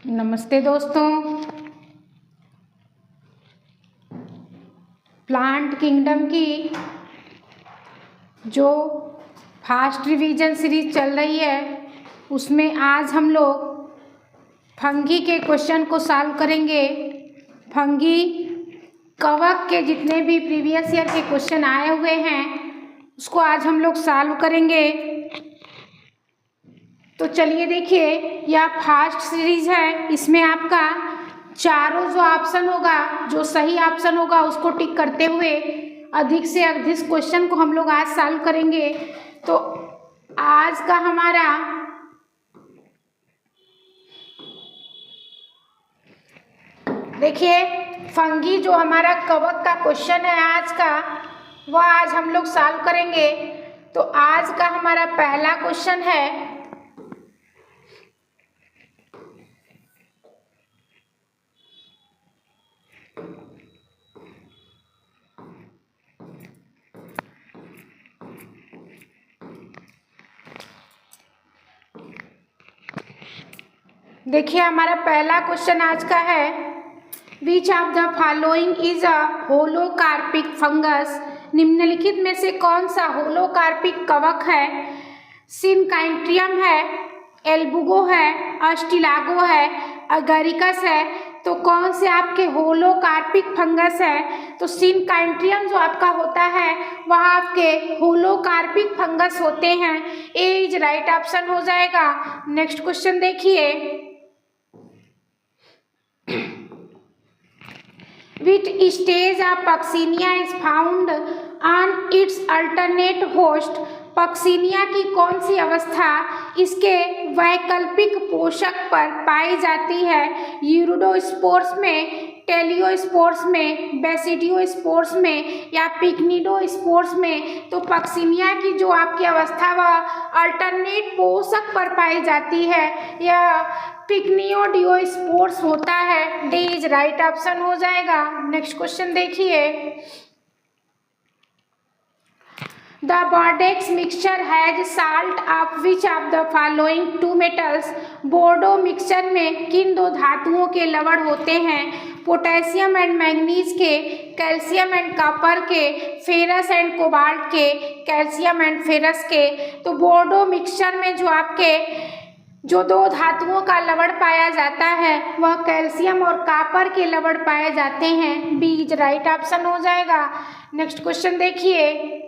नमस्ते दोस्तों। Plant kingdom की जो फास्ट रिवीजन सीरीज चल रही है उसमें आज हम लोग फंगी के क्वेश्चन को सॉल्व करेंगे। फंगी कवक के जितने भी प्रीवियस ईयर के क्वेश्चन आए हुए हैं उसको आज हम लोग सॉल्व करेंगे। तो चलिए देखिए, यह फास्ट सीरीज है। इसमें आपका चारों जो ऑप्शन होगा, जो सही ऑप्शन होगा उसको टिक करते हुए अधिक से अधिक क्वेश्चन को हम लोग आज सॉल्व करेंगे। तो आज का हमारा देखिए, फंगी जो हमारा कवक का क्वेश्चन है आज का, वह आज हम लोग सॉल्व करेंगे। तो आज का हमारा पहला क्वेश्चन है, देखिए हमारा पहला क्वेश्चन आज का है, which of the following is a holocarpic fungus. निम्नलिखित में से कौन सा होलोकार्पिक कवक है? सिनकाइट्रियम है, एल्बुगो है, अस्टिलागो है, अगरिकस है। तो कौन से आपके होलोकार्पिक फंगस है? तो सिनकाइट्रियम जो आपका होता है वह आपके होलोकार्पिक फंगस होते हैं। ए इज राइट ऑप्शन हो जाएगा। नेक्स्ट क्वेश्चन देखिए, Which stage of Puccinia is found on its alternate host? Puccinia की कौन सी अवस्था इसके वैकल्पिक पोषक पर पाई जाती है? यूरिडोस्पोर्स में, टेलियोस्पोर्स में, बेसिडियोस्पोर्स में या पिक्निडोस्पोर्स में? तो पक्सीनिया की जो आपकी अवस्था वह अल्टरनेट पोषक पर पाई जाती है, यह पिक्नियोडियोस्पोर्स होता है। डी इज राइट ऑप्शन हो जाएगा। नेक्स्ट क्वेश्चन देखिए, the Bordeaux mixture has salt of which of the following two metals. Bordeaux mixture में किन दो धातुओं के लवण होते हैं? पोटेशियम एंड मैग्नीज के, कैल्शियम एंड कॉपर के, फेरस एंड कोबाल्ट के, कैल्शियम एंड फेरस के। तो बोर्डो मिक्सचर में जो आपके जो दो धातुओं का लवण पाया जाता है वह कैल्शियम और कॉपर के लवण पाए जाते हैं। बी इज राइट ऑप्शन हो जाएगा। नेक्स्ट क्वेश्चन देखिए,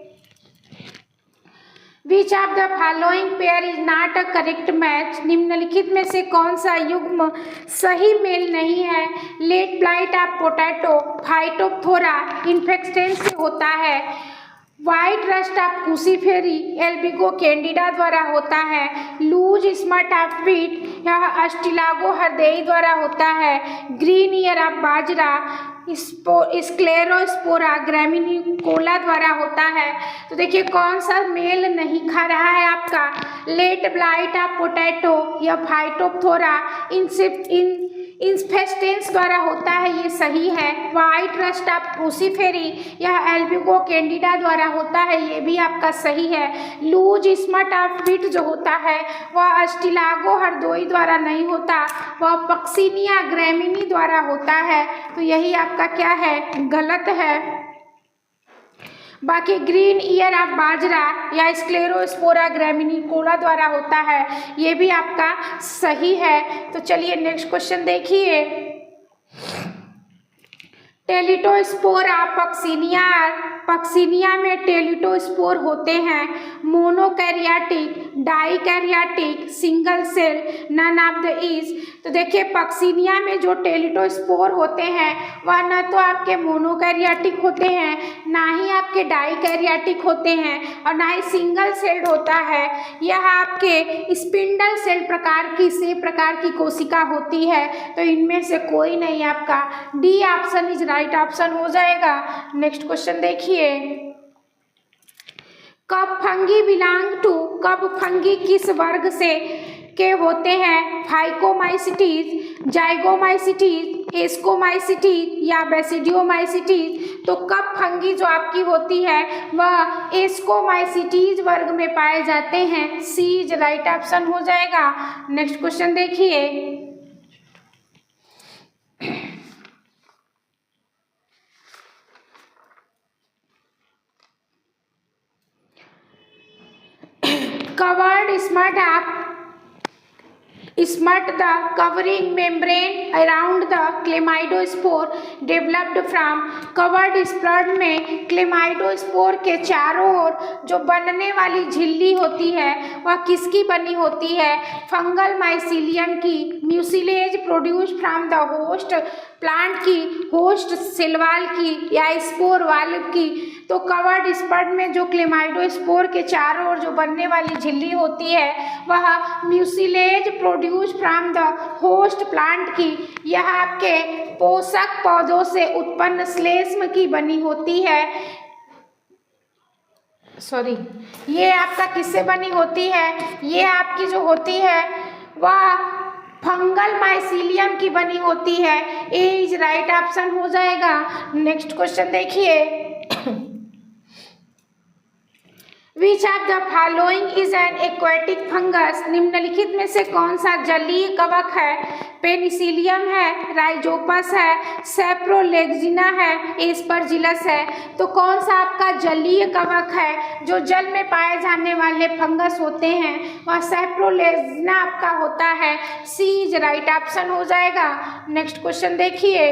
which of the following pair is not a correct match. निम्नलिखित में से कौन सा युग्म सही मेल नहीं है? Late blight of potato Phytophthora infestans से होता है। White rust of Cruciferae Albugo candida द्वारा होता है। लूज स्मट ऑफ व्हीट यह अस्टिलागो हरदेई द्वारा होता है। Green ear of bajra Sclerospora graminicola द्वारा होता है। तो देखिए कौन सा मेल नहीं खा रहा है आपका? लेट ब्लाइट ऑफ पोटैटो या फाइटोप्थोरा इन्फेस्टेंस द्वारा होता है, ये सही है। व्हाइट रस्ट ऑफ क्रूसीफेरी यह एल्बिगो कैंडिडा द्वारा होता है, ये भी आपका सही है। लूज स्मट ऑफ व्हीट जो होता है वह अस्टिलागो हरदोई द्वारा नहीं होता, वह पक्सीनिया ग्रामिनी द्वारा होता है। तो यही आपका क्या है? गलत है। बाकी ग्रीन ईयर ऑफ बाजरा या स्क्लेरोस्पोरा ग्रामिनिकोला द्वारा होता है, ये भी आपका सही है। तो चलिए नेक्स्ट क्वेश्चन देखिए, टेलिटोस्पोर ऑफ पक्सीनिया। पक्सीनिया में टेलिटोस्पोर होते हैं। Monokaryotic, dikaryotic, single cell, none of the is. तो देखिए पक्सीनिया में जो टेलिटोस्पोर होते हैं वह न तो आपके मोनोकैरियाटिक होते हैं, ना ही आपके डाइकैरियाटिक होते हैं और ना ही सिंगल सेल्ड होता है। यह आपके स्पिंडल सेल प्रकार की कोशिका होती है। तो इनमें से कोई नहीं, आपका D option is right option हो जाएगा। नेक्स्ट क्वेश्चन देखिए, कब फंगी बिलोंग टू, कब फंगी किस वर्ग से के होते हैं? फाइकोमाइसिटीज, जाइगोमाइसिटीज, एस्कोमाइसिटीज या बेसिडियोमाइसिटीज। तो कब फंगी जो आपकी होती है वह एस्कोमाइसिटीज वर्ग में पाए जाते हैं। सी इज राइट ऑप्शन हो जाएगा। नेक्स्ट क्वेश्चन देखिए, covered smut the covering membrane around the chlamydospore developed from covered sperm में क्लेमाइडोस्पोर के चारों ओर जो बनने वाली झिल्ली होती है वह किसकी बनी होती है? फंगल माइसीलियम की। Mucilage produce from the host plant की, होस्ट सेलवाल की या स्पोर वाल्व की। तो कवर्ड स्पर्म में जो क्लेमाइडोस्पोर के चारों ओर जो बनने वाली झिल्ली होती है वह mucilage produce from the host plant की, यह आपके पोषक पौधों से उत्पन्न श्लेष्म की बनी होती है। ये आपका किससे बनी होती है? ये आपकी जो होती है वह फंगल माइसीलियम की बनी होती है। ए इज राइट ऑप्शन हो जाएगा। नेक्स्ट क्वेश्चन देखिए, which of the following is an aquatic fungus? निम्नलिखित में से कौन सा जलीय कवक है? पेनिसिलियम है, राइजोपस है, सेप्रोलेक्जिना है, एस्परजिलस है। तो कौन सा आपका जलीय कवक है जो जल में पाए जाने वाले फंगस होते हैं? वह सेप्रोलेक्जिना आपका होता है। सी इज राइट ऑप्शन हो जाएगा। नेक्स्ट क्वेश्चन देखिए,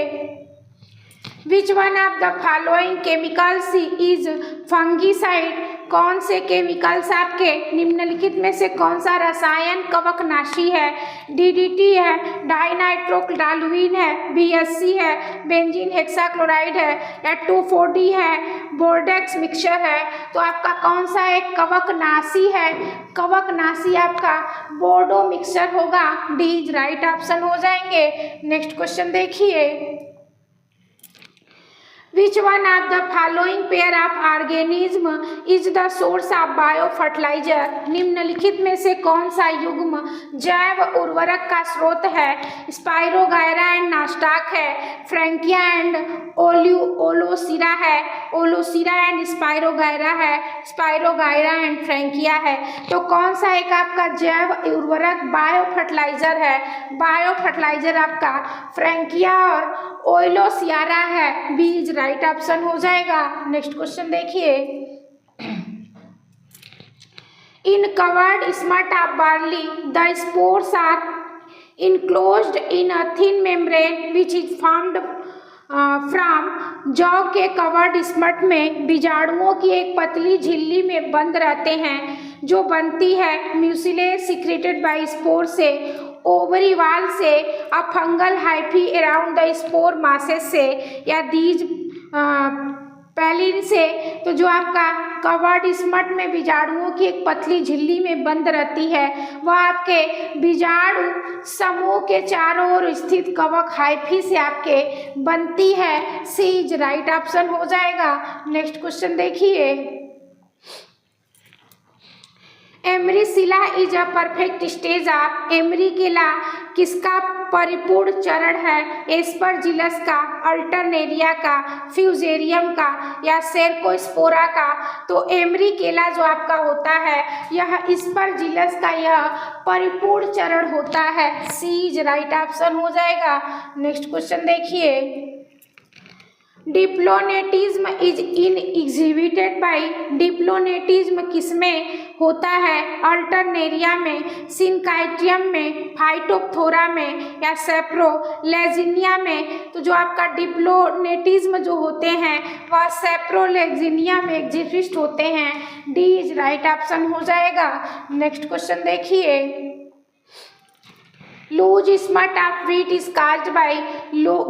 which one of the following chemicals is fungicide? कौन से केमिकल्स आपके निम्नलिखित में से कौन सा रसायन कवकनाशी है? डीडीटी है, डाइनाइट्रोक्लोरीन है, बीएससी है, बेंजीन हेक्साक्लोराइड है या 2,4-D है, बोर्डेक्स मिक्सचर है। तो आपका कौन सा एक कवकनाशी है? कवकनाशी आपका बोर्डो मिक्सचर होगा। डी इज राइट ऑप्शन हो जाएंगे। नेक्स्ट क्वेश्चन देखिए, Which one of the following pair of organism is the source of biofertilizer? निम्नलिखित में से कौन सा युग्म जैव उर्वरक का स्रोत है? स्पाइरोगायरा एंड नास्टाक है, फ्रैंकिया एंड ओलोसिरा है, ओलोसिरा एंड स्पाइरोगायरा है, स्पाइरोगायरा एंड फ्रैंकिया है। तो कौन सा एक आपका जैव उर्वरक बायो फर्टिलाइजर है? बायो फर्टिलाइजर आपका फ्रैंकिया और ओलोसियारा है। बी इज राइट ऑप्शन हो जाएगा। नेक्स्ट क्वेश्चन देखिए, in covered smut of barley the spores are enclosed in a thin membrane which is formed from. जौ के कवर्ड स्मट में बीजाणुओं की एक पतली झिल्ली में बंद रहते हैं जो बनती है म्यूसिलेज सिक्रेटेड बाय स्पोर से, ओवरी वाल से, a fungal hyphae around the spore masses से या दीज पैलिन से। तो जो आपका कवर्ड स्मट में बीजाणुओं की एक पतली झिल्ली में बंद रहती है वह आपके बीजाणु समूह के चारों ओर स्थित कवक हाइफी से आपके बनती है। सी इज राइट ऑप्शन हो जाएगा। नेक्स्ट क्वेश्चन देखिए, Emericella is a perfect stage of. Emericella किसका परिपूर्ण चरण है? एस्परजिलस का, अल्टरनेरिया का, फ्यूजेरियम का या सेरकोस्पोरा का। तो एमरीकेला जो आपका होता है यह एस्परजिलस का यह परिपूर्ण चरण होता है। सी इज राइट ऑप्शन हो जाएगा। नेक्स्ट क्वेश्चन देखिए, डिप्लोनेटिज्म इज इन एग्जिबिटेड बाई। डिप्लोनेटिज्म किसमें होता है? अल्टरनेरिया में, सिनकाइटियम में, फाइटोप्थोरा में या सेप्रोलेजिनिया में। तो जो आपका डिप्लोनेटिज्म जो होते हैं वह सेप्रोलेजिनिया में एग्जिबिट होते हैं। डी इज राइट ऑप्शन हो जाएगा। नेक्स्ट क्वेश्चन देखिए, loose smut of wheat is caused by.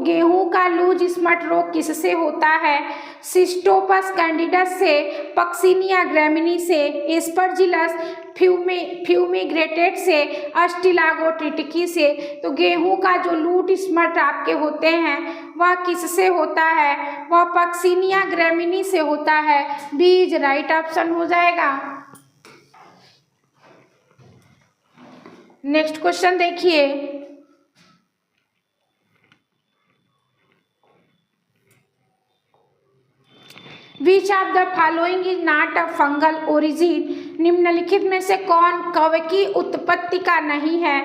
गेहूं का लूज स्मट रोग किससे होता है? सिस्टोपस कैंडिडस से, पक्सिनिया ग्रामिनी से, एस्परजिलस फ्यूमिग्रेटेड से, अस्टिलागोट्रिटिकी से। तो गेहूं का जो लूज स्मट आपके होते हैं वह किससे होता है? वह पक्सिनिया ग्रामिनी से होता है। बी इज राइट ऑप्शन हो जाएगा। नेक्स्ट क्वेश्चन देखिए, which of the following is not a fungal origin. निम्नलिखित में से कौन कवकी उत्पत्ति का नहीं है?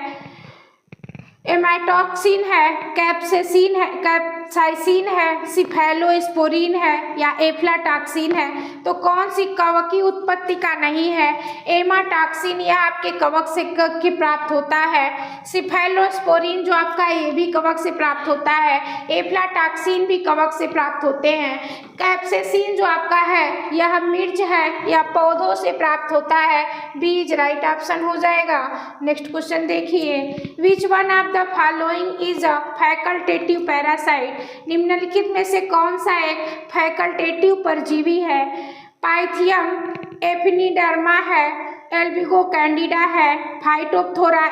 एमाइटॉक्सिन है, कैप्सेसिन है, कैप्साइसिन है, सिफेलोस्पोरिन है या एफ्लाटॉक्सिन है। तो कौन सी कवक उत्पत्ति का नहीं है? एमाटॉक्सिन यह आपके कवक से की प्राप्त होता है। सिफेलोस्पोरिन जो आपका ये भी कवक से प्राप्त होता है। एफ्लाटॉक्सिन भी कवक से प्राप्त होते हैं। कैप्सेसिन जो आपका है यह मिर्च है या पौधों से प्राप्त होता है। बीज राइट ऑप्शन हो जाएगा। नेक्स्ट क्वेश्चन देखिए, which one of the following is a facultative parasite? निम्नलिखित में से कौन सा एक फैकल्टेटिव परजीवी है? पाइथियम एफिनिडर्मा है, एल्बिगो कैंडिडा है, फाइटोप्थोरा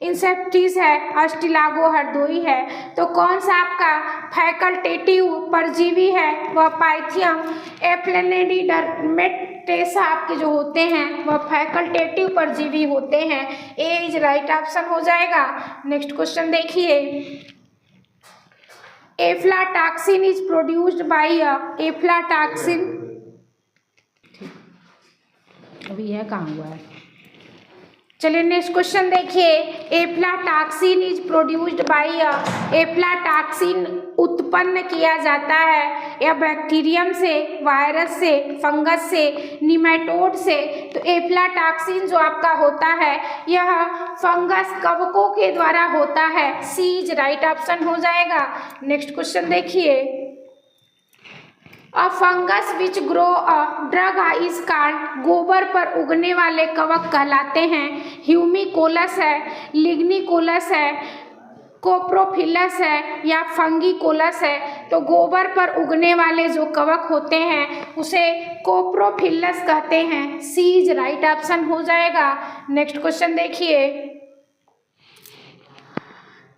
इंसेप्टिस है, अस्टिलागो हरदोई है। तो कौन सा आपका फैकल्टेटिव परजीवी है? वह पाइथियम एफ्लेनिडर्मेटेसा आपके जो होते हैं वह फैकल्टेटिव परजीवी होते हैं। ए इज राइट ऑप्शन हो जाएगा। नेक्स्ट क्वेश्चन देखिए, aflatoxin is produced bye aflatoxin, अभी यह कहाँ हुआ है? चलिए नेक्स्ट क्वेश्चन देखिए, aflatoxin is produced bye, aflatoxin उत्पन्न किया जाता है या बैक्टीरियम से, वायरस से, फंगस से, निमेटोड से। तो एफ्लाटॉक्सिन जो आपका होता है यह फंगस कवकों के द्वारा होता है। सी इज राइट ऑप्शन हो जाएगा। नेक्स्ट क्वेश्चन देखिए, a fungus which grow a drug is called, गोबर पर उगने वाले कवक कहलाते हैं। ह्यूमिकोलस है, लिग्निकोलस है, कोप्रोफिलस है या फंगिकोलस है। तो गोबर पर उगने वाले जो कवक होते हैं उसे कोप्रोफिलस कहते हैं। सी इज राइट ऑप्शन हो जाएगा। नेक्स्ट क्वेश्चन देखिए,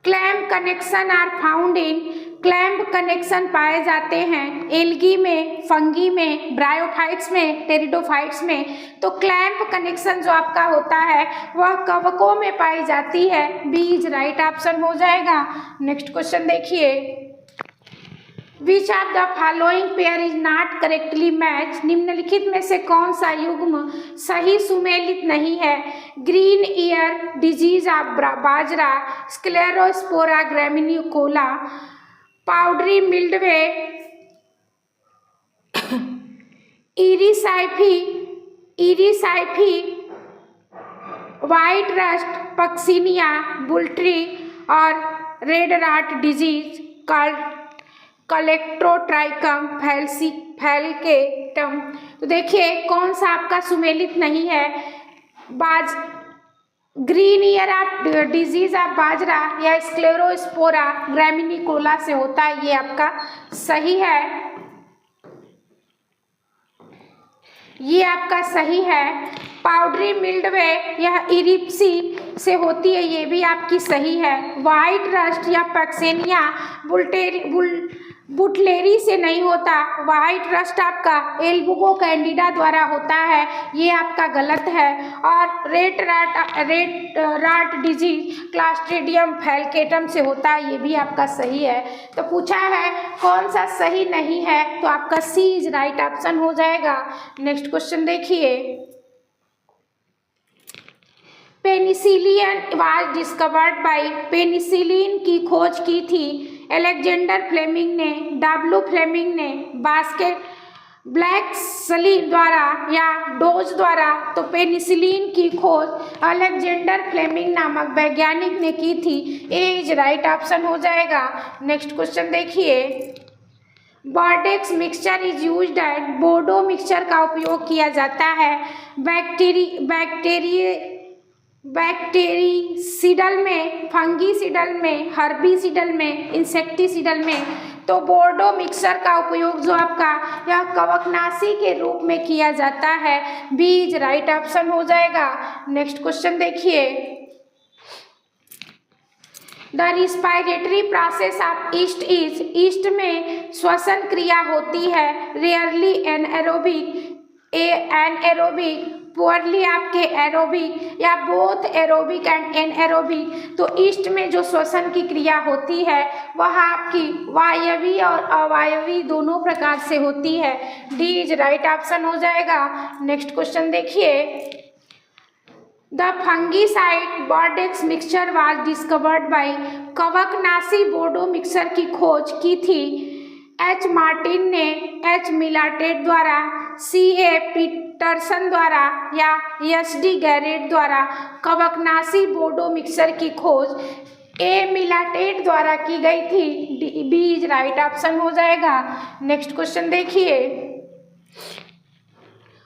clamp connection are found in, clamp connection पाए जाते हैं एल्गी में, फंगी में, ब्रायोफाइट्स में, टेरिडोफाइट्स में। तो क्लैम्प कनेक्शन जो आपका होता है वह कवकों में पाई जाती है। बी इज राइट ऑप्शन हो जाएगा। नेक्स्ट क्वेश्चन देखिए, which of the following pair is not correctly match? निम्नलिखित में से कौन सा युग्म सही सुमेलित नहीं है? Green ear disease of bajra, Sclerospora graminicola, powdery mildew, Erysiphe, white rust, Puccinia, बुल्ट्री और red rot disease Colletotrichum falcatum. तो देखिए कौन सा आपका सुमेलित नहीं है? Green ear of disease of bajra या स्क्लेरोस्पोरा ग्रामिनिकोला से होता है, ये आपका सही है। ये आपका सही है। पाउडरी मिल्डवे यह इरिप्सी से होती है, ये भी आपकी सही है। व्हाइट रस्ट या पैक्सेनिया बुटलेरी से नहीं होता। व्हाइट रस्ट आपका एल्बुगो कैंडिडा द्वारा होता है, ये आपका गलत है। और रेड राट डिजीज क्लास्ट्रीडियम फैल्केटम से होता है, ये भी आपका सही है। तो पूछा है कौन सा सही नहीं है, तो आपका सी इज राइट ऑप्शन हो जाएगा। नेक्स्ट क्वेश्चन देखिए, penicillin was discovered by, penicillin की खोज की थी अलेक्जेंडर फ्लेमिंग ने, डब्ल्यू फ्लेमिंग ने, बास्केट ब्लैक सली द्वारा या डोज द्वारा। तो पेनिसिलिन की खोज अलेक्जेंडर फ्लेमिंग नामक वैज्ञानिक ने की थी। ए इज राइट ऑप्शन हो जाएगा। नेक्स्ट क्वेश्चन देखिए, Bordeaux mixture is used eight, बोर्डो मिक्सचर का उपयोग किया जाता है बैक्टीरिसिडल में, फंगीसिडल में, हर्बीसिडल में, इंसेक्टिसिडल में। तो बोर्डो मिक्सचर का उपयोग जो आपका यह कवकनाशी के रूप में किया जाता है। बी इज राइट ऑप्शन हो जाएगा। नेक्स्ट क्वेश्चन देखिए, the respiratory process of east is, east में श्वसन क्रिया होती है। रेयरली एनएरोबिक, एनएरोबिक, पुअरली आपके एरोबिक या बोथ एरोबिक एंड एनएरोबिक। तो ईस्ट में जो श्वसन की क्रिया होती है वह आपकी वायवीय और अवायवीय दोनों प्रकार से होती है। डी इज राइट ऑप्शन हो जाएगा। नेक्स्ट क्वेश्चन देखिए, the fungicide Bordeaux mixture was discovered by कवकनाशी बोडो मिक्सचर की खोज की थी एच मार्टिन ने, एच मिलाटेट द्वारा, सी ए पीटरसन द्वारा या एस डी गैरेट द्वारा कवकनाशी बोडो मिक्सचर की खोज ए मिलाटेट द्वारा की गई थी। बी इज राइट ऑप्शन हो जाएगा। नेक्स्ट क्वेश्चन देखिए,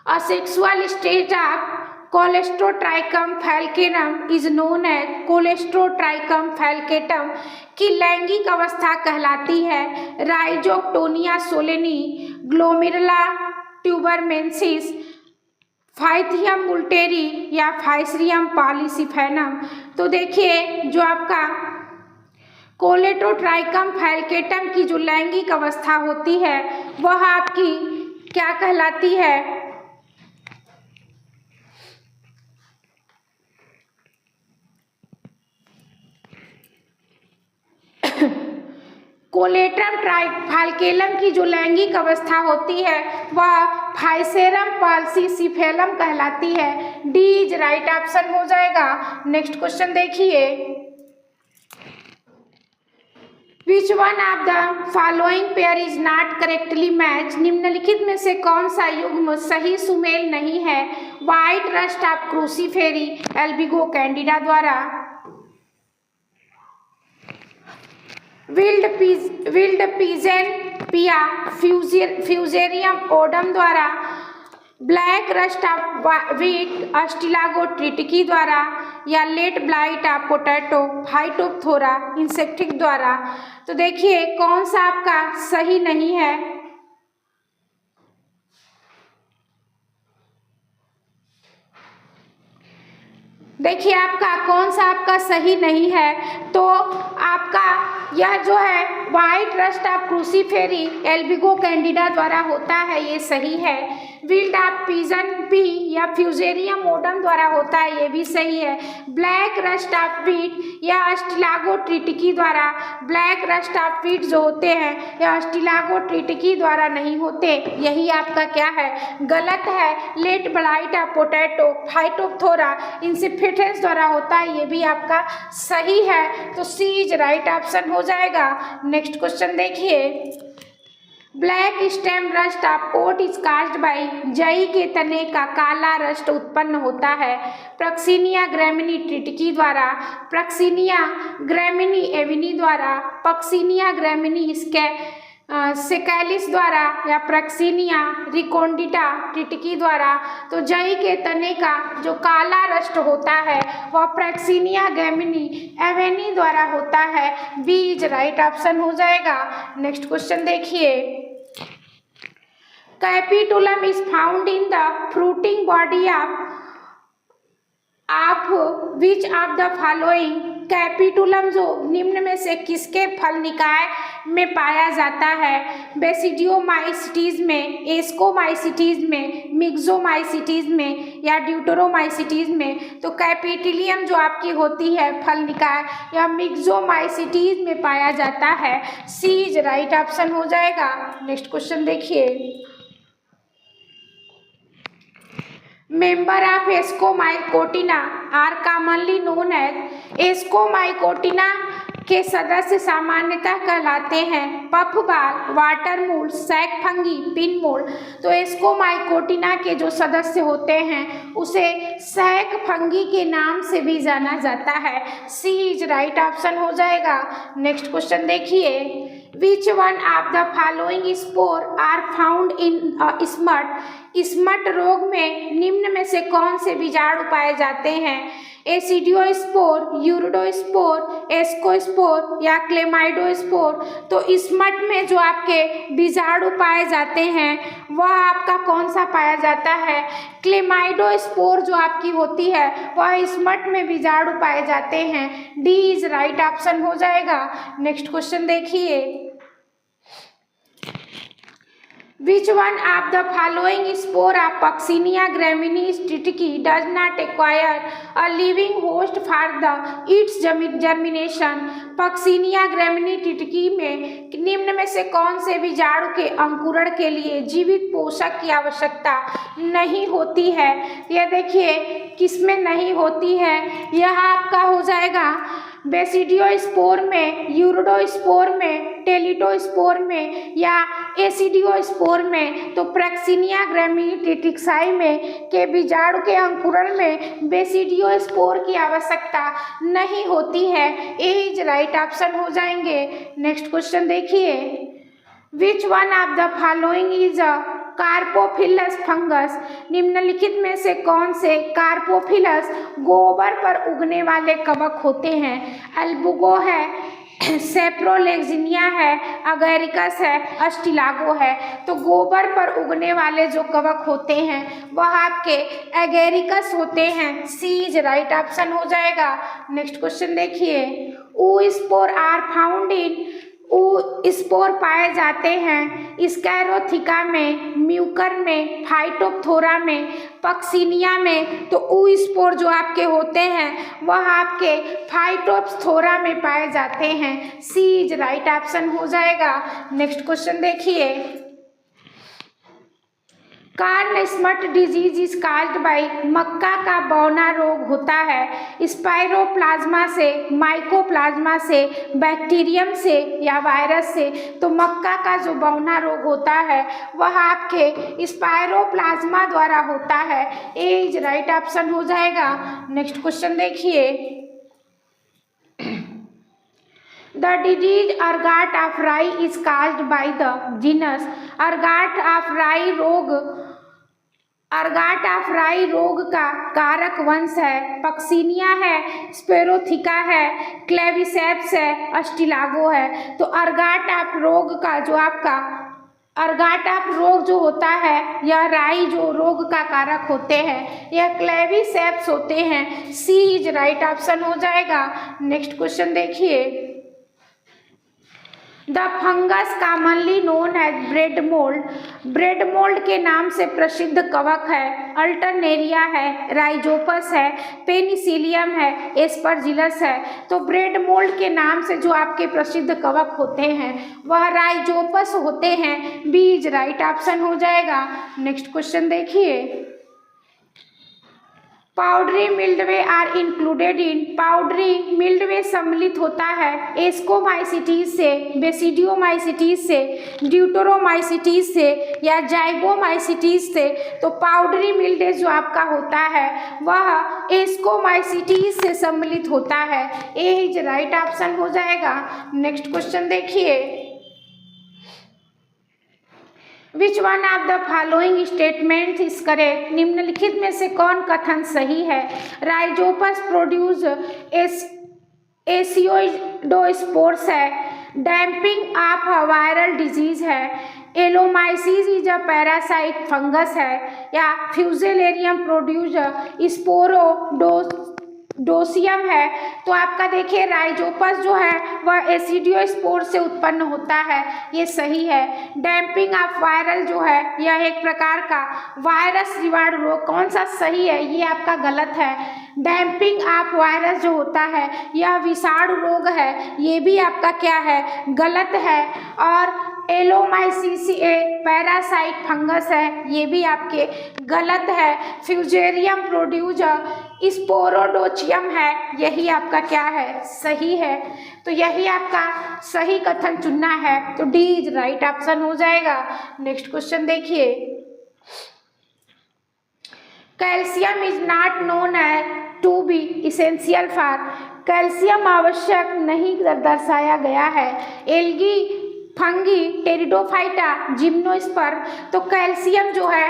asexual stage of Colletotrichum falcatum is known as Colletotrichum falcatum की लैंगिक अवस्था कहलाती है राइजोक्टोनिया सोलेनी, ग्लोमेरुला ट्यूबरमेंसिस, फाइथियम मुल्टेरी या फाइसरियम पॉलीसिफेनम। तो देखिए जो आपका कोलेस्ट्रोट्राइकम फैल्केटम की जो लैंगिक अवस्था होती है वह आपकी क्या कहलाती है? कोलेट्रम फैल्केलम की जो लैंगिक अवस्था होती है वह फाइसेरम पॉलीसिफेलम कहलाती है। डी इज राइट ऑप्शन हो जाएगा। नेक्स्ट क्वेश्चन देखिए, which one of the following pair is not correctly match? निम्नलिखित में से कौन सा युग्म सही सुमेल नहीं है? White rust of Cruciferae Albugo candida द्वारा, wilt pigeon pea Fusarium udum द्वारा, black rust of wheat Ustilago tritici द्वारा या late blight of potato Phytophthora इंसेक्टिक द्वारा। तो देखिए कौन सा आपका सही नहीं है? देखिए आपका कौन सा आपका सही नहीं है? तो आपका यह जो है white rust of Cruciferae Albugo candida द्वारा होता है, ये सही है। विल्ड ऑफ पिजन पी या फ्यूजेरियम ओडम द्वारा होता है, ये भी सही है। ब्लैक रस्ट ऑफ वीट या अस्टिलागो ट्रिटिकी द्वारा, ब्लैक रस्ट ऑफ वीट जो होते हैं या अस्टिलागो ट्रिटिकी द्वारा नहीं होते, यही आपका क्या है? गलत है। Late blight of potato Phytophthora इंसेक्टिक द्वारा होता है, ये भी आपका सही है। तो सी इज राइट ऑप्शन हो जाएगा। नेक्स्ट क्वेश्चन देखिए, black stem rust of oat is caused by, जई के तने का काला रस्ट उत्पन्न होता है प्रक्सिनिया ग्रैमिनी ट्रिटिकी द्वारा, प्रक्सिनिया ग्रैमिनी एविनी द्वारा, पक्सिनिया ग्रैमिनी सेकैलिस द्वारा या प्रक्सिनिया रिकोंडिटा ट्रिटिकी द्वारा। तो जई के तने का जो काला रस्ट होता है वह प्रक्सिनिया ग्रैमिनी एवेनी द्वारा होता है। बी इज राइट ऑप्शन हो जाएगा। नेक्स्ट क्वेश्चन देखिए, capitulum is found in the fruiting body of which of the following? Capitulum जो निम्न में से किसके फल निकाय में पाया जाता है? बेसिडियोमाइसिटीज में, एस्कोमाइसिटीज में, मिक्सोमाइसिटीज में या ड्यूटेरोमाइसिटीज में? तो कैपिटुलियम जो आपकी होती है फल निकाय या मिक्सोमाइसिटीज में पाया जाता है। सी इज राइट ऑप्शन हो जाएगा। नेक्स्ट क्वेश्चन देखिए, member of Ascomycotina are commonly known as, Ascomycotina के सदस्य सामान्यतः कहलाते हैं puffball, water mould, sac fungi, pin mould. तो एस्कोमाइकोटिना के जो सदस्य होते हैं उसे सैक फंगी के नाम से भी जाना जाता है। सी इज राइट ऑप्शन हो जाएगा। नेक्स्ट क्वेश्चन देखिए, which one of the following spore are found in smut? Smut रोग में निम्न में से कौन से बीजाणु पाए जाते हैं? एसिडियोस्पोर, यूरिडोस्पोर, एस्कोस्पोर या क्लेमाइडोस्पोर। तो स्मट में जो आपके बीजाणु पाए जाते हैं वह आपका कौन सा पाया जाता है? क्लेमाइडोस्पोर जो आपकी होती है वह स्मट में बीजाणु पाए जाते हैं। डी इज राइट ऑप्शन हो जाएगा। नेक्स्ट क्वेश्चन देखिए, Which one of the following spore of Puccinia graminis triticum does not acquire a living host for its germination? Puccinia graminis triticum में निम्न में से कौन से बीजाणु के अंकुरण के लिए जीवित पोषक की आवश्यकता नहीं होती है? यह देखिए किसमें नहीं होती है, यह आपका हो जाएगा बेसिडियोस्पोर में, यूरिडोस्पोर में, टेलिडोस्पोर में या एसिडियोस्पोर में। तो प्रैक्सिनिया ग्रामिनी ट्रिटिक्साई में के बीजाणु के अंकुरण में बेसिडियोस्पोर की आवश्यकता नहीं होती है। ए इज राइट ऑप्शन हो जाएंगे। नेक्स्ट क्वेश्चन देखिए, which one of the following is a carpophilous fungus? निम्नलिखित में से कौन से कार्पोफिलस गोबर पर उगने वाले कवक होते हैं? अल्बुगो है, सेप्रोलेक्सिनिया है, अगेरिकस है, अस्टिलागो है। तो गोबर पर उगने वाले जो कवक होते हैं वह आपके एगेरिकस होते हैं। सी इज राइट ऑप्शन हो जाएगा। नेक्स्ट क्वेश्चन देखिए, oospore are found in, spore पाए जाते हैं स्कैरोथिका में, म्यूकर में, फाइटोप्थोरा में, पक्सिनिया में। तो ऊ स्पोर जो आपके होते हैं वह आपके फाइटोप्थोरा में पाए जाते हैं। सी इज राइट ऑप्शन हो जाएगा। नेक्स्ट क्वेश्चन देखिए, corn smut disease is caused by, मक्का का बौना रोग होता है स्पाइरोप्लाज्मा से, माइकोप्लाज्मा से, बैक्टीरियम से या वायरस से? तो मक्का का जो बौना रोग होता है वह आपके स्पाइरोप्लाज्मा द्वारा होता है। ए इज राइट ऑप्शन हो जाएगा। नेक्स्ट क्वेश्चन देखिए, The disease ergot of rye is caused by the genus ergot of rye रोग, अर्गाट ऑफ राई रोग का कारक वंश है, पक्सिनिया है, स्पेरोथिका है, क्लेविसेप्स है, अस्टिलागो है। तो अर्गाट ऑफ रोग का जो आपका अर्गाट ऑफ रोग जो होता है यह राई जो रोग का कारक होते हैं यह क्लेविसेप्स होते हैं। सी इज राइट ऑप्शन हो जाएगा। नेक्स्ट क्वेश्चन देखिए, the fungus commonly known as bread mould, bread mould के नाम से प्रसिद्ध कवक है अल्टरनेरिया है, राइजोपस है, पेनिसिलियम है, एस्परजिलस है। तो ब्रेड मोल्ड के नाम से जो आपके प्रसिद्ध कवक होते हैं वह राइजोपस होते हैं। बी इज राइट ऑप्शन हो जाएगा। नेक्स्ट क्वेश्चन देखिए, powdery mildew are included in, powdery mildew सम्मिलित होता है एस्कोमाइसिटीज से, बेसिडियोमाइसिटीज से, ड्यूटरोमाइसिटीज से या जाइगोमाइसिटीज से। तो पाउडरी मिल्डवे जो आपका होता है वह एस्कोमाइसिटीज से सम्मिलित होता है। ए इज राइट ऑप्शन हो जाएगा। नेक्स्ट क्वेश्चन देखिए, which one of the following statement is correct? निम्नलिखित में से कौन कथन सही है? राइजोपस प्रोड्यूस एसियोइडोस्पोर्स है, डैम्पिंग ऑफ वायरल डिजीज है, एलोमाइसिस इज अ पैरासाइट फंगस है या फ्यूजेलेरियम प्रोड्यूस स्पोरोडोसियम है। तो आपका देखिए राइजोपस जो है वह एसिडियोस्पोर से उत्पन्न होता है, ये सही है। डैम्पिंग ऑफ वायरल जो है यह एक प्रकार का वायरस जीवाणु रोग, कौन सा सही है? ये आपका गलत है। डैम्पिंग ऑफ वायरस जो होता है यह विषाणु रोग है, ये भी आपका क्या है? गलत है। और एलोमाइसिस पैरासाइट फंगस है, ये भी आपके गलत है। फ्यूजेरियम प्रोड्यूस स्पोरोडोचियम है, यही आपका क्या है? सही है। तो यही आपका सही कथन चुनना है, तो डी इज राइट ऑप्शन हो जाएगा। नेक्स्ट क्वेश्चन देखिए, calcium is not known as to be essential for, calcium आवश्यक नहीं दर्शाया गया है एल्गी, फंगी, टेरिडोफाइटा, जिम्नोस्पर। तो कैल्शियम जो है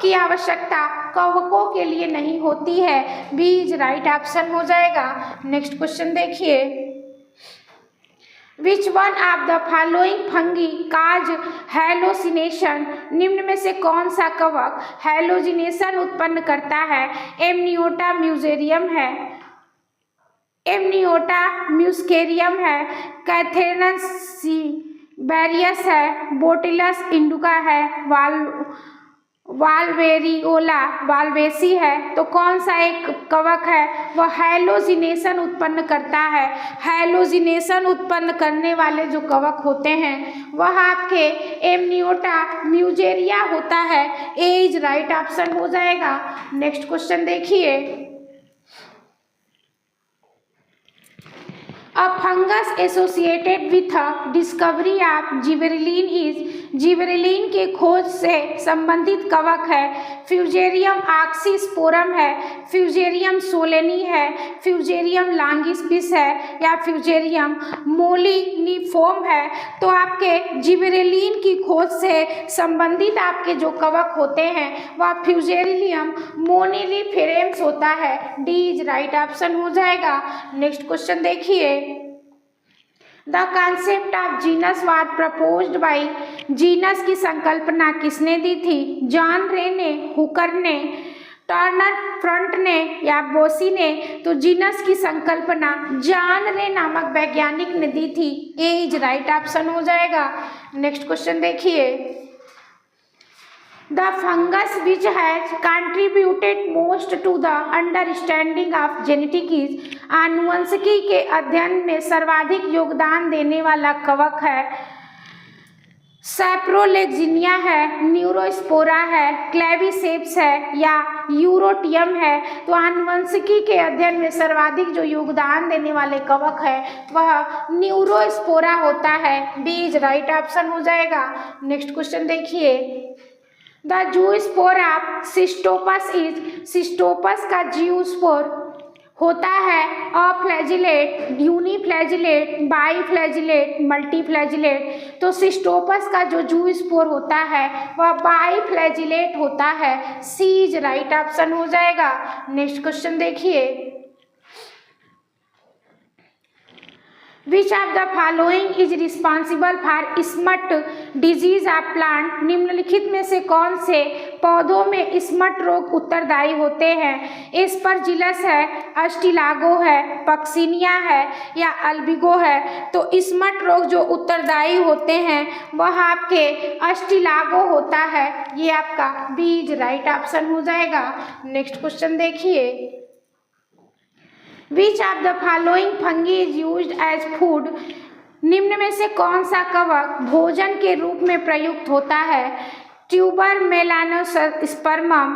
की आवश्यकता कवकों के लिए नहीं होती है। बी इज राइट ऑप्शन हो जाएगा। नेक्स्ट क्वेश्चन देखिए, which one of the following fungi cause hallucination? निम्न में से कौन सा कवक हैलोजिनेशन उत्पन्न करता है? एमनियोटा म्यूजेरियम है, एमनियोटा म्यूस्केरियम है, कैथेरनसी बैरियस है, बोटिलस इंडिका है, वाल्वेरियोला वाल्वेसी है। तो कौन सा एक कवक है वह हैलोजिनेशन उत्पन्न करता है। हैलोजिनेशन उत्पन्न करने वाले जो कवक होते हैं वह आपके एमनियोटा म्यूजेरिया होता है। ए इज राइट ऑप्शन हो जाएगा। नेक्स्ट क्वेश्चन देखिए, A fungus associated with a discovery of gibberellin is, gibberellin के खोज से संबंधित कवक है फ्यूजेरियम ऑक्सीस्पोरम है, फ्यूजेरियम सोलेनी है, फ्यूजेरियम लॉन्गिस्पिस है या फ्यूजेरियम मोलिनिफोम है। तो आपके जिबरेलिन की खोज से संबंधित आपके जो कवक होते हैं वह फ्यूजेरियम मोनिलिफेरेम्स होता है। डी इज राइट ऑप्शन हो जाएगा। नेक्स्ट क्वेश्चन देखिए, the concept of genus was proposed by, genus की संकल्पना किसने दी थी। जॉन रे ने, हुकर ने, टर्नर फ्रंट ने या बोसी ने। तो जीनस की संकल्पना जॉन रे नामक वैज्ञानिक ने दी थी। ए इज राइट ऑप्शन हो जाएगा। नेक्स्ट क्वेश्चन देखिए, The fungus which has contributed most to the understanding of genetics is, आनुवंशिकी के अध्ययन में सर्वाधिक योगदान देने वाला कवक है सैप्रोलेक्जिनिया है, न्यूरोस्पोरा है, क्लेविसेप्स है या यूरोटियम है। तो आनुवंशिकी के अध्ययन में सर्वाधिक जो योगदान देने वाले कवक है वह न्यूरोस्पोरा होता है। बी इज राइट ऑप्शन हो जाएगा। नेक्स्ट क्वेश्चन देखिए, the zoospore of Cystopus is, Cystopus का जीवस्पोर होता है अफ्लैजिलेट, यूनिफ्लैजिलेट, बाईफ्लैजिलेट, मल्टीफ्लैजिलेट। तो सिस्टोपस का जो जूस्पोर होता है वह बाईफ्लैजिलेट होता है। सी इज राइट ऑप्शन हो जाएगा। नेक्स्ट क्वेश्चन देखिए, Which of the following is responsible for smut disease of plant, निम्नलिखित में से कौन से पौधों में स्मट रोग उत्तरदायी होते हैं। एस्परजिलस है, अस्टिलागो है, पक्सिनिया है या अल्बिगो है। तो स्मट रोग जो उत्तरदायी होते हैं वह आपके अस्टिलागो होता है। ये आपका बी इज राइट ऑप्शन हो जाएगा। नेक्स्ट क्वेश्चन देखिए, Which of the following fungi is used as food, निम्न में से कौन सा कवक भोजन के रूप में प्रयुक्त होता है। ट्यूबर मेलानोस्पर्मम,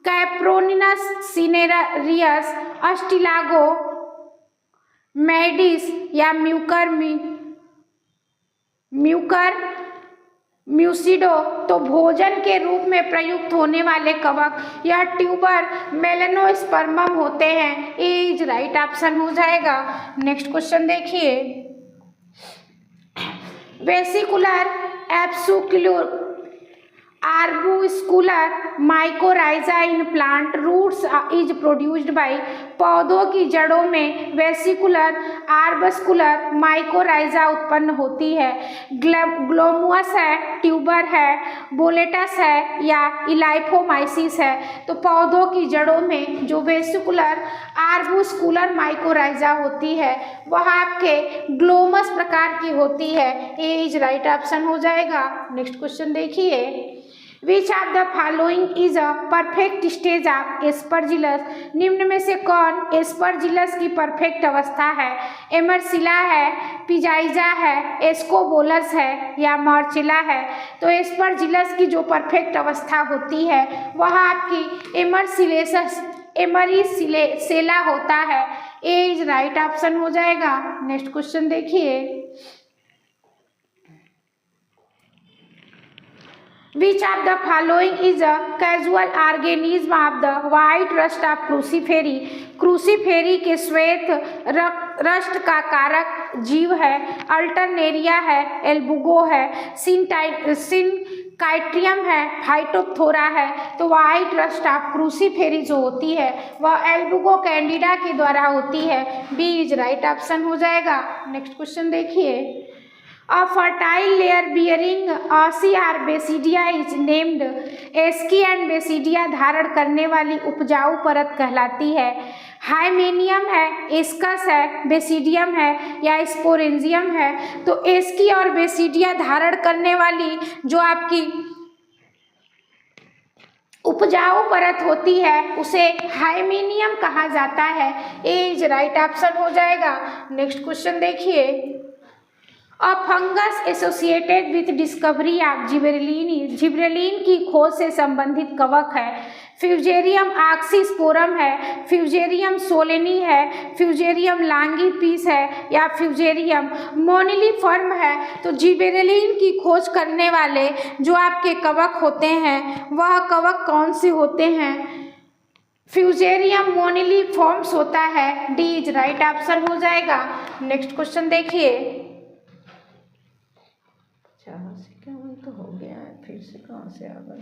कैप्रोनिनस सिनेरियस, अस्टिलागो मैडिस या म्यूकर म्यूसिडो। तो भोजन के रूप में प्रयुक्त होने वाले कवक यह ट्यूबर मेलानोस्पर्मम होते हैं। ए इज राइट ऑप्शन हो जाएगा। नेक्स्ट क्वेश्चन देखिए, vesicular arbuscular arbuscular mycorrhiza in plant roots is produced by, पौधों की जड़ों में वेसिकुलर आर्बस्कुलर माइकोराइजा उत्पन्न होती है। ग्लोमुअस है, ट्यूबर है, बोलेटस है या इलाइफोमाइसिस है। तो पौधों की जड़ों में जो वेसिकुलर आर्बुस्कुलर माइकोराइजा होती है वह आपके ग्लोमस प्रकार की होती है। ए इज राइट ऑप्शन हो जाएगा। नेक्स्ट क्वेश्चन देखिए, Which of the following is a perfect stage of Aspergillus, निम्न में से कौन एस्परजिलस की परफेक्ट अवस्था है। एमरसिला है, पिजाइजा है, एस्कोबोलस है या मार्चिला है। तो एस्परजिलस की जो परफेक्ट अवस्था होती है वह आपकी एमरिसिलेला होता है। ए इज राइट ऑप्शन हो जाएगा। नेक्स्ट क्वेश्चन देखिए, Which of the following is a causal organism of the white rust of crucifery, क्रूसीफेरी के श्वेत रस्ट का कारक जीव है। अल्टरनेरिया है, एल्बुगो है, सिनकाइट्रियम है, फाइटोप्थोरा है। तो व्हाइट रस्ट ऑफ क्रूसीफेरी जो होती है वह एल्बुगो कैंडिडा के द्वारा होती है। बी इज राइट ऑप्शन हो जाएगा। नेक्स्ट क्वेश्चन देखिए, A fertile layer bearing Osia basidia is named ASCII and basidia धारण करने वाली उपजाऊ परत कहलाती है। हाइमेनियम है, एस्कस है, बेसिडियम है या स्पोरेंजियम है। तो एस्की और बेसिडिया धारण करने वाली जो आपकी उपजाऊ परत होती है उसे हाइमेनियम कहा जाता है। ए इज राइट ऑप्शन हो जाएगा। नेक्स्ट क्वेश्चन देखिए, a fungus associated with discovery of gibberellin, gibberellin की खोज से संबंधित कवक है। फ्यूजेरियम ऑक्सीस्पोरम है, फ्यूजेरियम सोलेनी है, फ्यूजेरियम लॉन्गिपीस है या फ्यूजेरियम मोनिलीफर्म है। तो जिबरेलिन की खोज करने वाले जो आपके कवक होते हैं वह कवक कौन से होते हैं? फ्यूजेरियम मोनिलीफॉर्म्स होता है। डी इज राइट ऑप्शन हो जाएगा। नेक्स्ट क्वेश्चन देखिए, तो हो गया है, फिर से कहाँ से आ गए?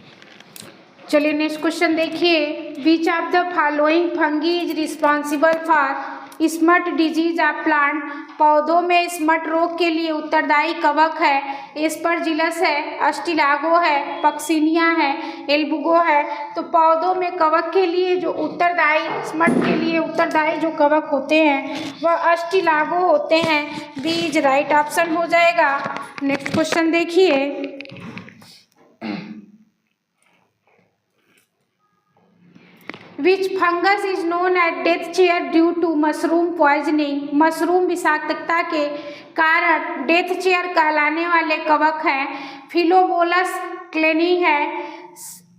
चलिए नेक्स्ट क्वेश्चन देखिए, which of the following fungi is responsible for smut disease of plant. पौधों में स्मट रोग के लिए उत्तरदायी कवक है। एस्परजिलस है, अस्टिलागो है, पक्सिनिया है, एल्बुगो है। तो पौधों में कवक के लिए जो उत्तरदायी, स्मट के लिए उत्तरदायी जो कवक होते हैं वह अस्टिलागो होते हैं। बी इज राइट ऑप्शन हो जाएगा। नेक्स्ट क्वेश्चन देखिए, Which fungus is known as death chair due to mushroom poisoning? Mushroom विषाक्तता के कारण डेथ चेयर कहलाने वाले कवक हैं। फिलोबोलस क्लेनी है,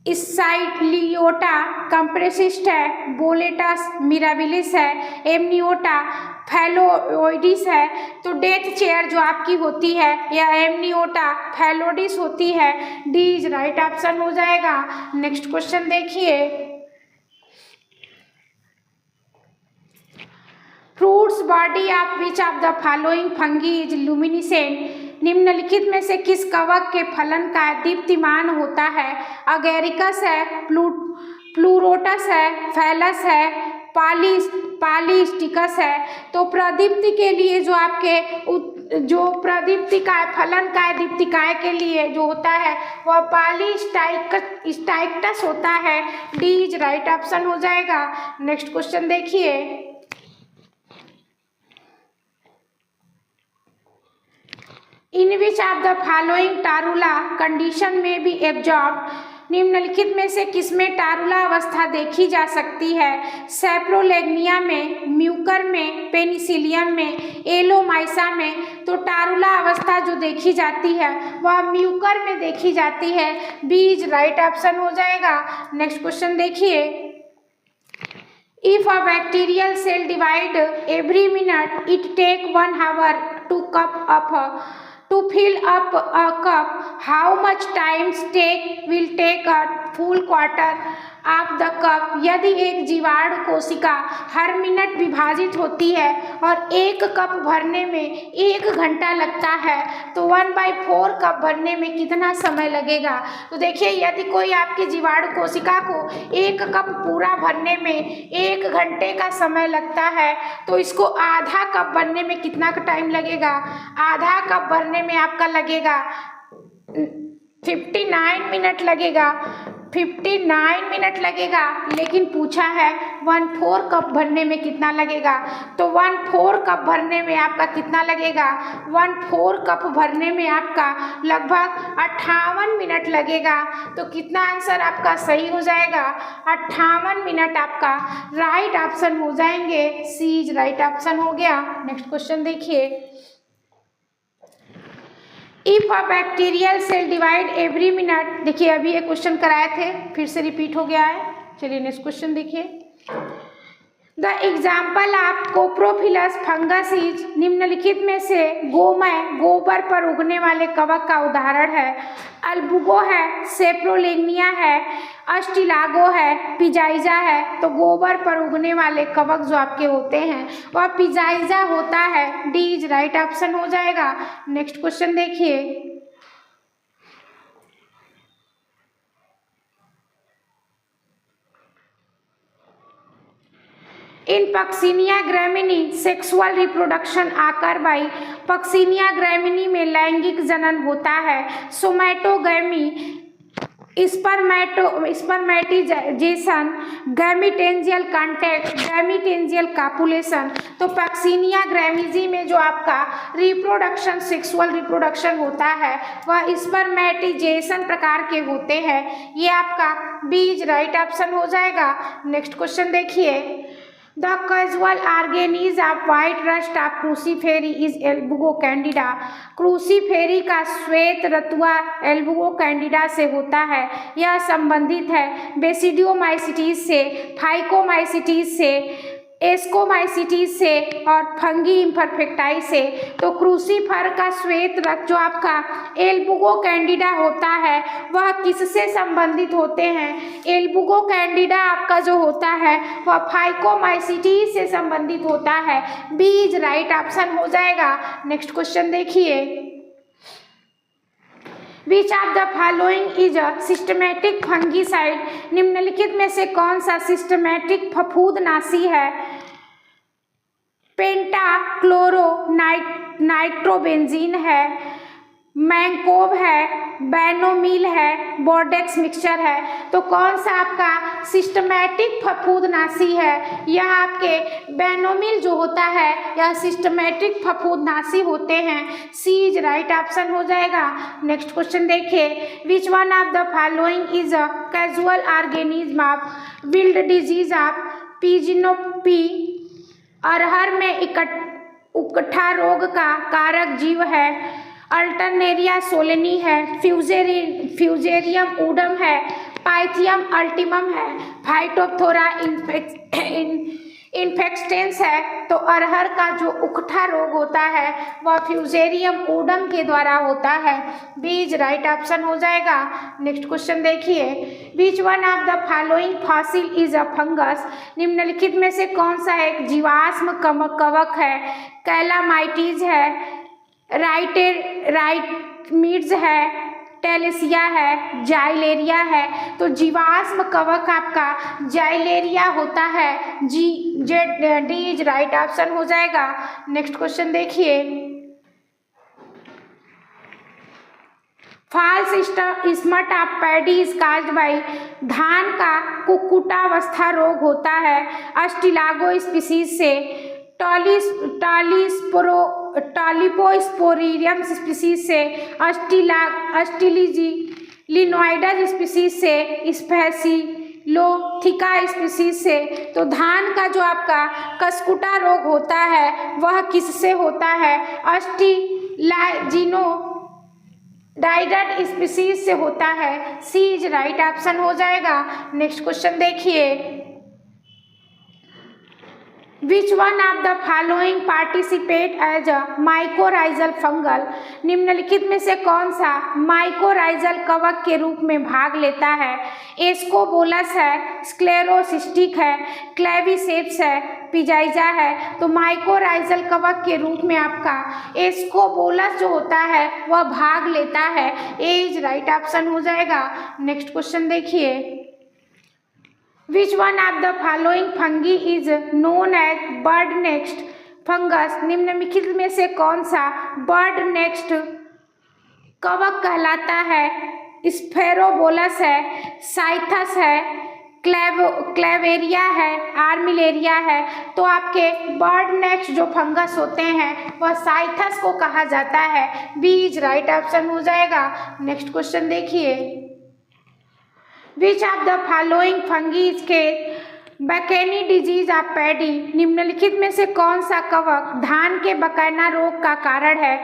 इसाइलियोटा कंप्रेसिस्ट है, बोलेटस मिराबिलिस है, एमनियोटा फैलोइडिस है। तो डेथ चेयर जो आपकी होती है या एमनियोटा फैलोडिस होती है। डी इज राइट ऑप्शन हो जाएगा। नेक्स्ट क्वेश्चन देखिए, fruits body of which of the following fungi is luminescent. निम्नलिखित में से किस कवक के फलन का दीप्तिमान होता है? अगेरिकस है, प्लूरोटस है, फैलस है, पॉलीस्टिकस है। तो प्रदीप्ति के लिए जो आपके जो प्रदीप्तिकाय फलन का दीप्तिकाय के लिए जो होता है वह पॉलीस्टाइक्टस होता है। डी इज राइट ऑप्शन हो जाएगा। नेक्स्ट क्वेश्चन देखिए, in which of the following Torula condition में भी एब्जॉर्ब। निम्नलिखित में से किसमें टारुला अवस्था देखी जा सकती है? सैप्रोलेग्निया में, म्यूकर में, पेनिसिलियम में, एलोमाइसा में। तो टारुला अवस्था जो देखी जाती है वह म्यूकर में देखी जाती है। बी इज राइट ऑप्शन हो जाएगा। नेक्स्ट क्वेश्चन देखिए, if a bacterial cell divide every minute it take 1 hour to fill up a cup, how much time will take a full quarter of the cup? यदि एक जीवाणु कोशिका हर minute विभाजित होती है और एक कप भरने में 1 घंटा लगता है तो 1/4 कप भरने में कितना समय लगेगा? तो देखिए, यदि कोई आपकी जीवाणु कोशिका को 1 कप पूरा भरने में 1 घंटे का समय लगता है तो इसको आधा कप भरने में कितना टाइम लगेगा? आधा कप भरने में आपका लगेगा 59 मिनट लगेगा। 59 मिनट लगेगा, लेकिन पूछा है 1/4 कप भरने में कितना लगेगा? तो 1/4 कप भरने में आपका कितना लगेगा? 1/4 कप भरने में आपका लगभग 58 मिनट लगेगा। तो कितना आंसर आपका सही हो जाएगा? 58 मिनट आपका राइट ऑप्शन हो जाएंगे। सी इज राइट ऑप्शन हो गया। नेक्स्ट क्वेश्चन देखिए, if a bacterial cell divide every minute. देखिए, अभी ये क्वेश्चन कराए थे, फिर से रिपीट हो गया है। चलिए नेक्स्ट क्वेश्चन देखिए, the example of coprophilous fungus is. निम्नलिखित में से गोमय, गोबर पर उगने वाले कवक का उदाहरण है। अल्बुगो है, सेप्रोलेग्निया है, अस्टिलागो है, पिजाइजा है। तो गोबर पर उगने वाले कवक जो आपके होते हैं वह पिजाइजा होता है। डी इज राइट ऑप्शन हो जाएगा। नेक्स्ट क्वेश्चन देखिए, in Puccinia graminis sexual reproduction occur by Puccinia graminis में लैंगिक जनन होता है। Somatogamy spermatization, gametangial contact, gametangial copulation. तो पक्सिनिया ग्रैमिनी में जो आपका रिप्रोडक्शन सेक्सुअल रिप्रोडक्शन होता है वह स्पर्मेटिजेशन प्रकार के होते हैं। ये आपका बीज राइट ऑप्शन हो जाएगा। नेक्स्ट क्वेश्चन देखिए, the casual organism of white rust of Cruciferae is Albugo candida. Cruciferae का श्वेत रतुआ एल्बुगो कैंडिडा से होता है। यह संबंधित है बेसिडियोमाइसिटीज से, फाइकोमाइसिटीज से, एस्कोमाइसिटीज से और फंगी इम्परफेक्टाई से। तो क्रूसीफर का श्वेत रक्त जो आपका एल्बुगो कैंडिडा होता है वह किससे संबंधित होते हैं? एल्बुगो कैंडिडा आपका जो होता है वह फाइकोमाइसिटीज से संबंधित होता है। बीज राइट ऑप्शन हो जाएगा। नेक्स्ट क्वेश्चन देखिए, which of the following is a systematic fungicide. निम्नलिखित में से कौन सा सिस्टमैटिक फफूंदनाशी है? पेंटाक्लोरो नाइट्रोबेंजीन है, मैंकोव है, बैनोमील है, बोर्डेक्स मिक्सचर है। तो कौन सा आपका सिस्टमैटिक फफूंदनाशी है? यह आपके बैनोमील जो होता है यह सिस्टमैटिक फफूंदनाशी होते हैं। सीज राइट ऑप्शन हो जाएगा। नेक्स्ट क्वेश्चन देखिए, which one of the following is a casual organism of wilt disease of pigeonpea. अरहर में इकट्ठा रोग का कारक जीव है। अल्टरनेरिया सोलेनी है, फ्यूजेरियम ऊडम है, पाइथियम अल्टीमम है, फाइटोप्थोरा इन्फेक्टेंस है। तो अरहर का जो उकठा रोग होता है वह फ्यूजेरियम ऊडम के द्वारा होता है। बीज राइट ऑप्शन हो जाएगा। नेक्स्ट क्वेश्चन देखिए, which one of the following fossil is a fungus. निम्नलिखित में से कौन सा एक जीवाश्म कवक है? कैलामाइटीज है, राइटमिड्स है, टेलेसिया है, जाइलेरिया है। तो जीवाश्म कवक आपका जाइलेरिया होता है। डी इज राइट ऑप्शन हो जाएगा। नेक्स्ट क्वेश्चन देखिए, false smut of paddy is caused by. धान का कुक्कुटावस्था रोग होता है अस्टिलागो स्पीसीज से, टॉलिपोस्पोरियम स्पीसीज से, लिनोइडस स्पीसीज से, स्पेसिलोथिका स्पीसीज से। तो धान का जो आपका कसकुटा रोग होता है वह किससे होता है? अस्टिलाजिनोडाइडस स्पीसीज से होता है। सी इज राइट ऑप्शन हो जाएगा। नेक्स्ट क्वेश्चन देखिए, which one of the following participate as a mycorrhizal fungal. निम्नलिखित में से कौन सा माइकोराइजल कवक के रूप में भाग लेता है? एस्कोबोलस है, स्क्लेरोसिस्टिक है, क्लेविसेप्स है, पिजाइजा है। तो माइकोराइजल कवक के रूप में आपका एस्कोबोलस जो होता है वह भाग लेता है। ए इज राइट ऑप्शन हो जाएगा। नेक्स्ट क्वेश्चन देखिए, which one of the following fungi is known as bird nest fungus. निम्नलिखित में से कौन सा बर्ड नेस्ट कवक कहलाता है? स्फेरोबोलस है, साइथस है, क्लेवेरिया है, आर्मिलेरिया है। तो आपके बर्ड नेस्ट जो फंगस होते हैं वह साइथस को कहा जाता है। बीज राइट ऑप्शन हो जाएगा। नेक्स्ट क्वेश्चन देखिए, which of the following fungi के बकैनी डिजीज ऑफ पैडी। निम्नलिखित में से कौन सा कवक धान के बकैना रोग का कारण है?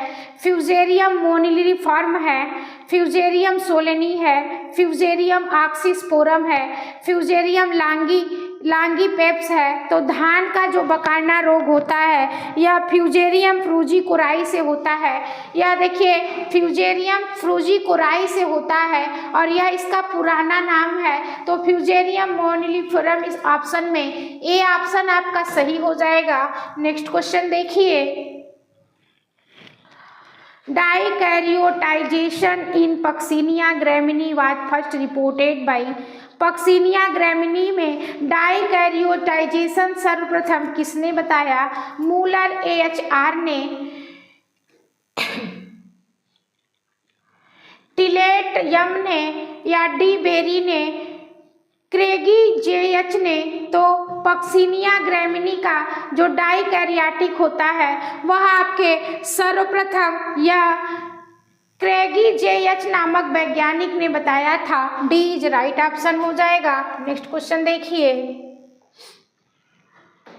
फ्यूजेरियम मोनिलिफॉर्म है, फ्यूजेरियम सोलेनी है, फ्यूजेरियम ऑक्सीस्पोरम है, फ्यूजेरियम लांगीपेप्स है। तो धान का जो बकाना रोग होता है यह फ्यूजेरियम फ्रूजिकोराई से होता है। यह देखिए फ्यूजेरियम फ्रूजिकोराई से होता है और यह इसका पुराना नाम है। तो फ्यूजेरियम मोनिलिफॉर्म इस ऑप्शन में ए ऑप्शन आपका सही हो जाएगा। नेक्स्ट क्वेश्चन देखिए, dikaryotization in Puccinia graminis was first reported by. Puccinia graminis में डाइकैरियोटाइजेशन सर्वप्रथम किसने बताया? मूलर AHR ने, टिलेट यम ने या डी बेरी ने, क्रेगी JH ने? तो पक्सिनिया ग्रैमिनी का जो डाइकैरियोटिक होता है वह आपके सर्वप्रथम या क्रेगी JH नामक वैज्ञानिक ने बताया था। डी इज राइट ऑप्शन हो जाएगा। नेक्स्ट क्वेश्चन देखिए,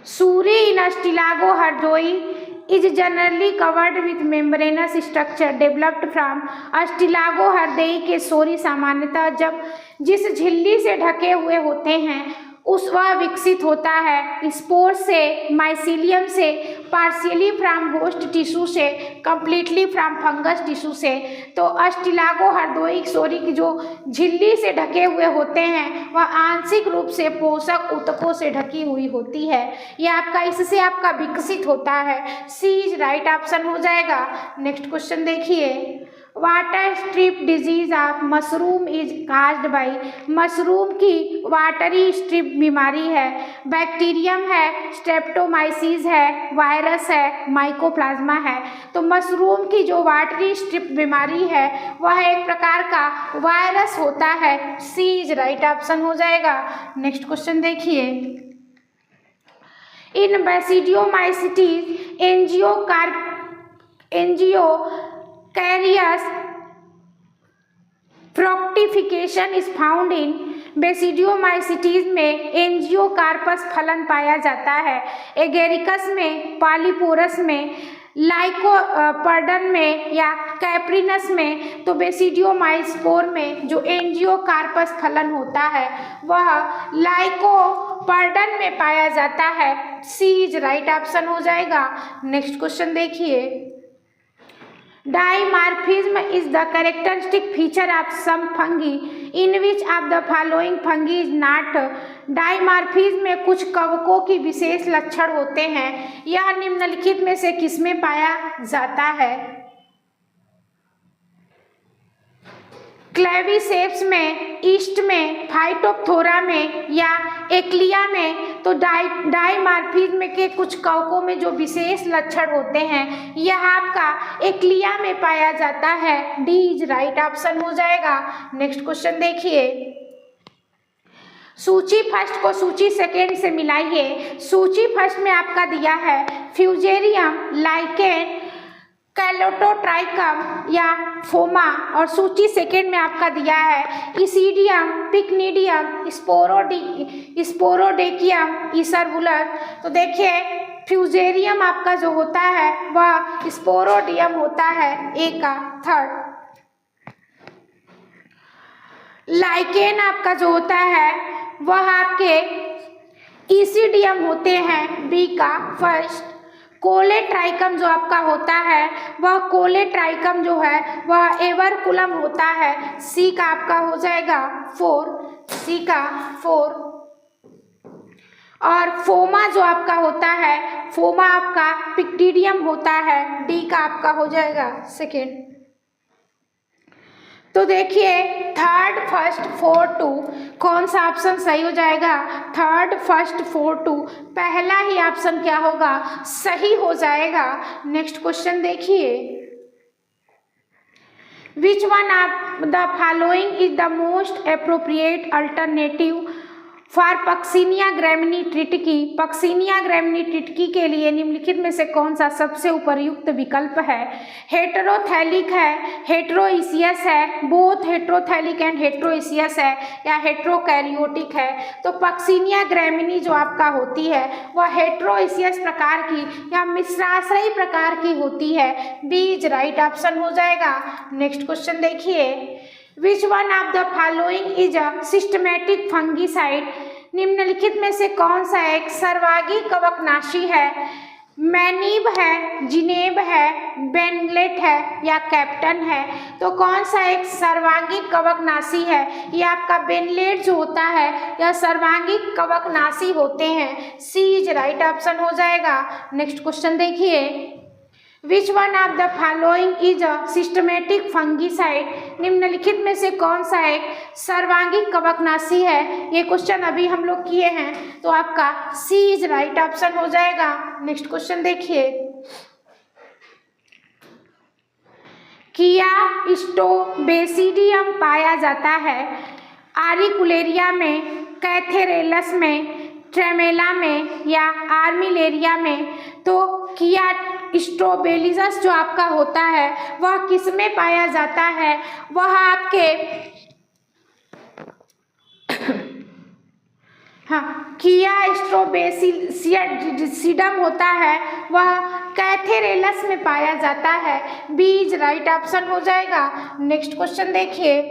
सूर्य इन स्टिलागो हर्दोई is generally covered with membranous structure developed from Ustilago हृदय के सोरी सामान्यतः जब जिस झिल्ली से ढके हुए होते हैं उस वह विकसित होता है स्पोर से, माइसीलियम से, पार्शियली फ्रॉम होस्ट टिश्यू से, कंप्लीटली फ्रॉम फंगस टिश्यू से। तो अस्टिलागो हर्दोइक सोरी की जो झिल्ली से ढके हुए होते हैं वह आंशिक रूप से पोषक ऊतकों से ढकी हुई होती है। यह आपका इससे आपका विकसित होता है। सी इज राइट ऑप्शन हो जाएगा। नेक्स्ट क्वेश्चन देखिए, water strip disease of mushroom is caused by, mushroom की वाटरी स्ट्रिप बीमारी है, बैक्टीरियम है, स्ट्रेप्टोमाइसिस है, वायरस है, माइकोप्लाज्मा है। तो मशरूम की जो वाटरी स्ट्रिप बीमारी है वह एक प्रकार का वायरस होता है। सी इज राइट ऑप्शन हो जाएगा। नेक्स्ट क्वेश्चन देखिए, in basidiomycetes angiocarpous fructification is found in, basidiomycetes में एंजियोकार्पस फलन पाया जाता है, एगेरिकस में, पॉलीपोरस में, लाइकोपर्डन में या कैप्रिनस में। तो बेसिडियोमाइस्पोर में जो एंजियोकार्पस फलन होता है वह लाइकोपर्डन में पाया जाता है। सी इज राइट ऑप्शन हो जाएगा। नेक्स्ट क्वेश्चन देखिए, dimorphism is the characteristic feature of some fungi in which of the following fungi is not, dimorphism में कुछ कवकों की विशेष लक्षण होते हैं, यह निम्नलिखित में से किसमें पाया जाता है? क्लेविसेप्स में, ईस्ट में, फाइटोप्थोरा में या एक्लिया में। तो डाइमार्फिज्म के कुछ कवकों में जो विशेष लक्षण होते हैं यह आपका एक्लिया में पाया जाता है। डी इज राइट ऑप्शन हो जाएगा। नेक्स्ट क्वेश्चन देखिए, सूची फर्स्ट को सूची सेकेंड से मिलाइए। सूची फर्स्ट में आपका दिया है फ्यूजेरियम, लाइकेन, कैलोटोट्राइकम या फोमा, और सूची सेकेंड में आपका दिया है इसीडियम, पिक्निडियम, स्पोरोडेकियम, इसरबुलर। तो देखिए फ्यूजेरियम आपका जो होता है वह स्पोरोडियम होता है, ए का थर्ड। लाइकेन आपका जो होता है वह आपके इसीडियम होते हैं, बी का फर्स्ट। कोलेट्राइकम जो आपका होता है वह कोलेट्राइकम जो है वह एवरकुलम होता है, सी का आपका हो जाएगा फोर, सी का फोर। और फोमा जो आपका होता है, फोमा आपका पिक्टिडियम होता है, डी का आपका हो जाएगा सेकेंड। तो देखिए थर्ड फर्स्ट फोर टू, कौन सा ऑप्शन सही हो जाएगा? थर्ड फर्स्ट फोर टू, पहला ही ऑप्शन क्या होगा? सही हो जाएगा। नेक्स्ट क्वेश्चन देखिए, which one of the following is the most appropriate alternative for Puccinia graminis tritici, Puccinia graminis tritici के लिए निम्नलिखित में से कौन सा सबसे उपयुक्त विकल्प है? हेटेरोथैलिक है, हेटेरोइसियस है, बोथ हेटेरोथैलिक एंड हेटेरोइसियस है या हेटेरोकैरियोटिक है। तो पक्सिनिया ग्रैमिनी जो आपका होती है वह हेटेरोइसियस प्रकार की या मिश्राश्रयी प्रकार की होती है, बी इज राइट ऑप्शन हो जाएगा। नेक्स्ट क्वेश्चन देखिए, which one of the following is a systematic fungicide, निम्नलिखित में से कौन सा एक सर्वांगी कवकनाशी है? मैनीब है, जिनेब है, बेनलेट है या कैप्टन है। तो कौन सा एक सर्वांगी कवकनाशी है? ये आपका बेनलेट जो होता है यह सर्वांगी कवकनाशी होते हैं, सी इज राइट ऑप्शन हो जाएगा। नेक्स्ट क्वेश्चन देखिए, which one of the following is a systematic fungicide, निम्नलिखित में से कौन सा एक सर्वांगिक कवकनाशी है। ये क्वेश्चन अभी हम लोग किए हैं, तो आपका सी इज राइट ऑप्शन हो जाएगा। नेक्स्ट क्वेश्चन देखिए, किया स्टोबेसिडियम पाया जाता है आरिकुलेरिया में, कैथेरेलस में, ट्रेमेला में या आर्मिलेरिया में। तो किया स्ट्रोबेलिसस जो आपका होता है वह किस में पाया जाता है, वह आपके हाँ, किया स्ट्रोबेसिडम होता है वह कैथेरेलस में पाया जाता है। बी इज राइट ऑप्शन हो जाएगा। नेक्स्ट क्वेश्चन देखिए,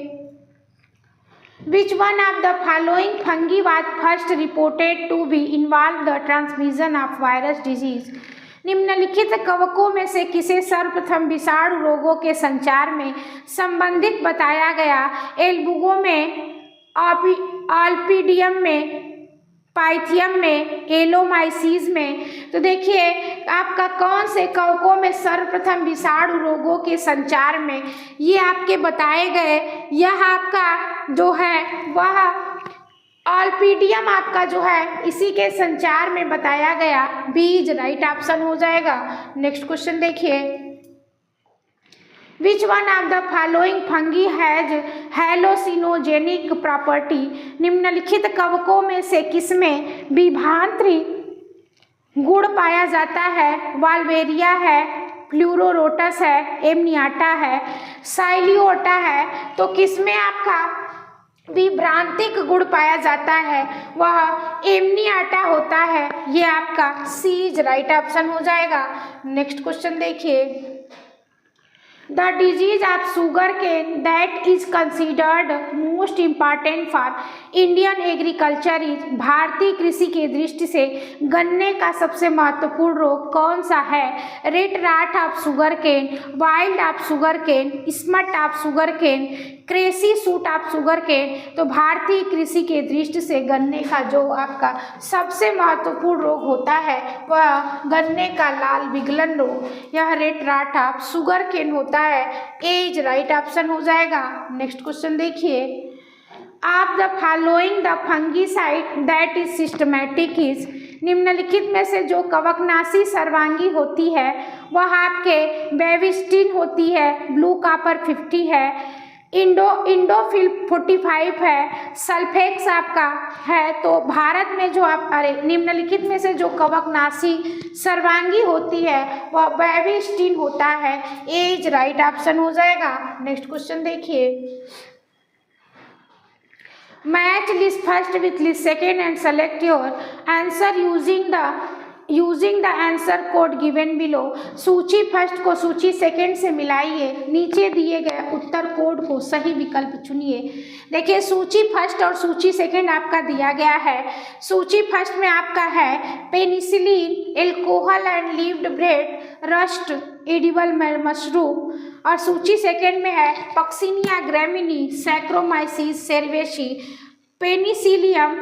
which one of the following fungi was first reported to be involve the transmission of virus disease, निम्नलिखित कवकों में से किसे सर्वप्रथम विषाणु रोगों के संचार में संबंधित बताया गया। एल्बुगो में, ऑल्पिडियम में, पाइथियम में, एलोमाइसीज में। तो देखिए आपका कौन से कवकों में सर्वप्रथम विषाणु रोगों के संचार में ये आपके बताए गए। यह आपका जो है वह ऑल्पिडियम आपका जो है इसी के संचार में बताया गया। बी इज राइट ऑप्शन हो जाएगा। नेक्स्ट क्वेश्चन देखिए, which one of the following fungi has hallucinogenic property, निम्नलिखित कवकों में से किसमें विभांतरी गुण पाया जाता है। वाल्वेरिया है, फ्लूरोरोटस है, एमनियाटा है, साइलियोटा है। तो किसमें आपका विभ्रांतिक गुण पाया जाता है, वह एमनियाटा होता है। ये आपका सी इज राइट ऑप्शन हो जाएगा। नेक्स्ट क्वेश्चन देखिए, the disease of sugar cane that is considered most important for Indian agriculture is, भारतीय कृषि के दृष्टि से गन्ने का सबसे महत्वपूर्ण रोग कौन सा है। Red rot of sugar cane, wilt of sugar cane, smut of sugar cane, grassy shoot of sugar cane. तो भारतीय कृषि के दृष्टि से गन्ने का जो आपका सबसे महत्वपूर्ण रोग होता है वह गन्ने का लाल विगलन रोग, यह red rot of sugar cane होता है। ए इज राइट ऑप्शन हो जाएगा। नेक्स्ट क्वेश्चन देखिए, of the following the fungicide that is systematic is, निम्नलिखित में से जो कवकनाशी सर्वांगी होती है वह आपके बेविस्टिन होती है, ब्लू कॉपर 50 है, इंडोफिल 45 है, सल्फेक्स आपका है। तो भारत में जो आप निम्नलिखित में से जो कवकनाशी सर्वांगी होती है वह बेविस्टिन होता है। ए इज राइट ऑप्शन हो जाएगा। नेक्स्ट क्वेश्चन देखिए, match list first with list second and select your answer using the answer code given below. सूची फर्स्ट को सूची सेकेंड से मिलाइए, नीचे दिए गए उत्तर कोड को सही विकल्प चुनिए। देखिए सूची फर्स्ट और सूची सेकेंड आपका दिया गया है। सूची फर्स्ट में आपका है penicillin, alcohol and leavened bread, rust, edible mushroom. और सूची सेकेंड में है Puccinia graminis, Saccharomyces cerevisiae, Penicillium,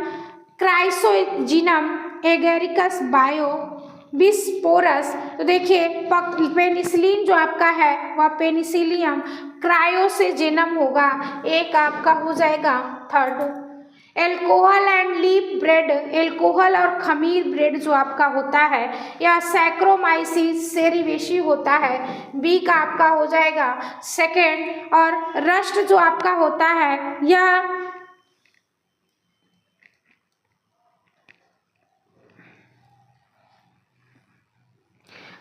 chrysogenum, Agaricus bio, bisporus. तो देखिए पेनिसिलिन जो आपका है वह पेनिसिलियम, क्रायोसेजेनम होगा, एक आपका हो जाएगा third. Alcohol and leaf bread, alcohol और खमीर ब्रेड जो आपका होता है यह सैक्रोमाइसिस सेरिवेशी होता है, बी का आपका हो जाएगा सेकेंड। और रस्ट जो आपका होता है यह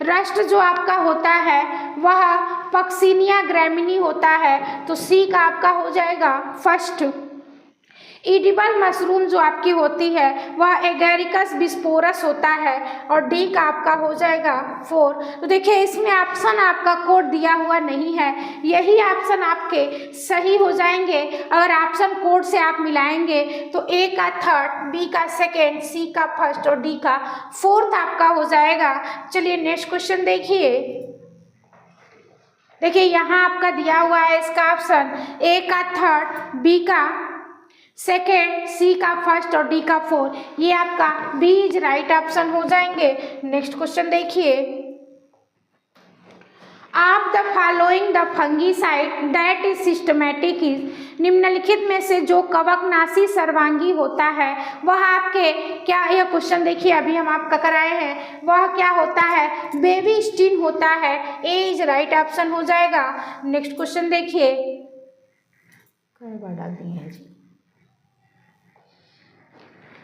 रस्ट जो आपका होता है वह पक्सिनिया ग्रामिनी होता है। तो सी का आपका हो जाएगा फर्स्ट। एडिबल मशरूम जो आपकी होती है वह एगेरिकस बिस्पोरस होता है और डी का आपका हो जाएगा 4। तो देखिए इसमें ऑप्शन आपका कोड दिया हुआ नहीं है, यही ऑप्शन आपके सही हो जाएंगे अगर ऑप्शन कोड से आप मिलाएंगे। तो ए का थर्ड, बी का सेकेंड, सी का फर्स्ट और डी का फोर्थ आपका हो जाएगा। चलिए नेक्स्ट क्वेश्चन देखिए। देखिए यहाँ आपका दिया हुआ है इसका ऑप्शन ए का थर्ड, बी का सेकेंड, सी का फर्स्ट और डी का 4। ये आपका बी इज राइट ऑप्शन हो जाएंगे। नेक्स्ट क्वेश्चन देखिए। Of the following the fungicide that is systematic is, निम्नलिखित में से जो कवकनाशी सर्वांगी होता है वह आपके क्या, यह क्वेश्चन देखिए अभी हम आपका कराए हैं, वह क्या होता है, बेबी स्टीन होता है। ए इज राइट ऑप्शन हो जाएगा। नेक्स्ट क्वेश्चन देखिए, कई बार डाल दिए हैं जी।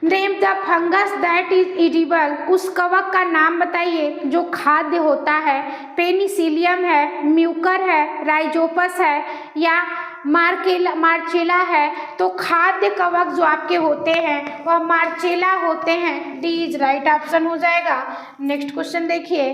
Name the fungus that is edible, उस कवक का नाम बताइए जो खाद्य होता है। पेनिसिलियम है, म्यूकर है, राइजोपस है या मार्चेला है। तो खाद्य कवक जो आपके होते हैं वह मार्चेला होते हैं। डी इज राइट ऑप्शन हो जाएगा। नेक्स्ट क्वेश्चन देखिए,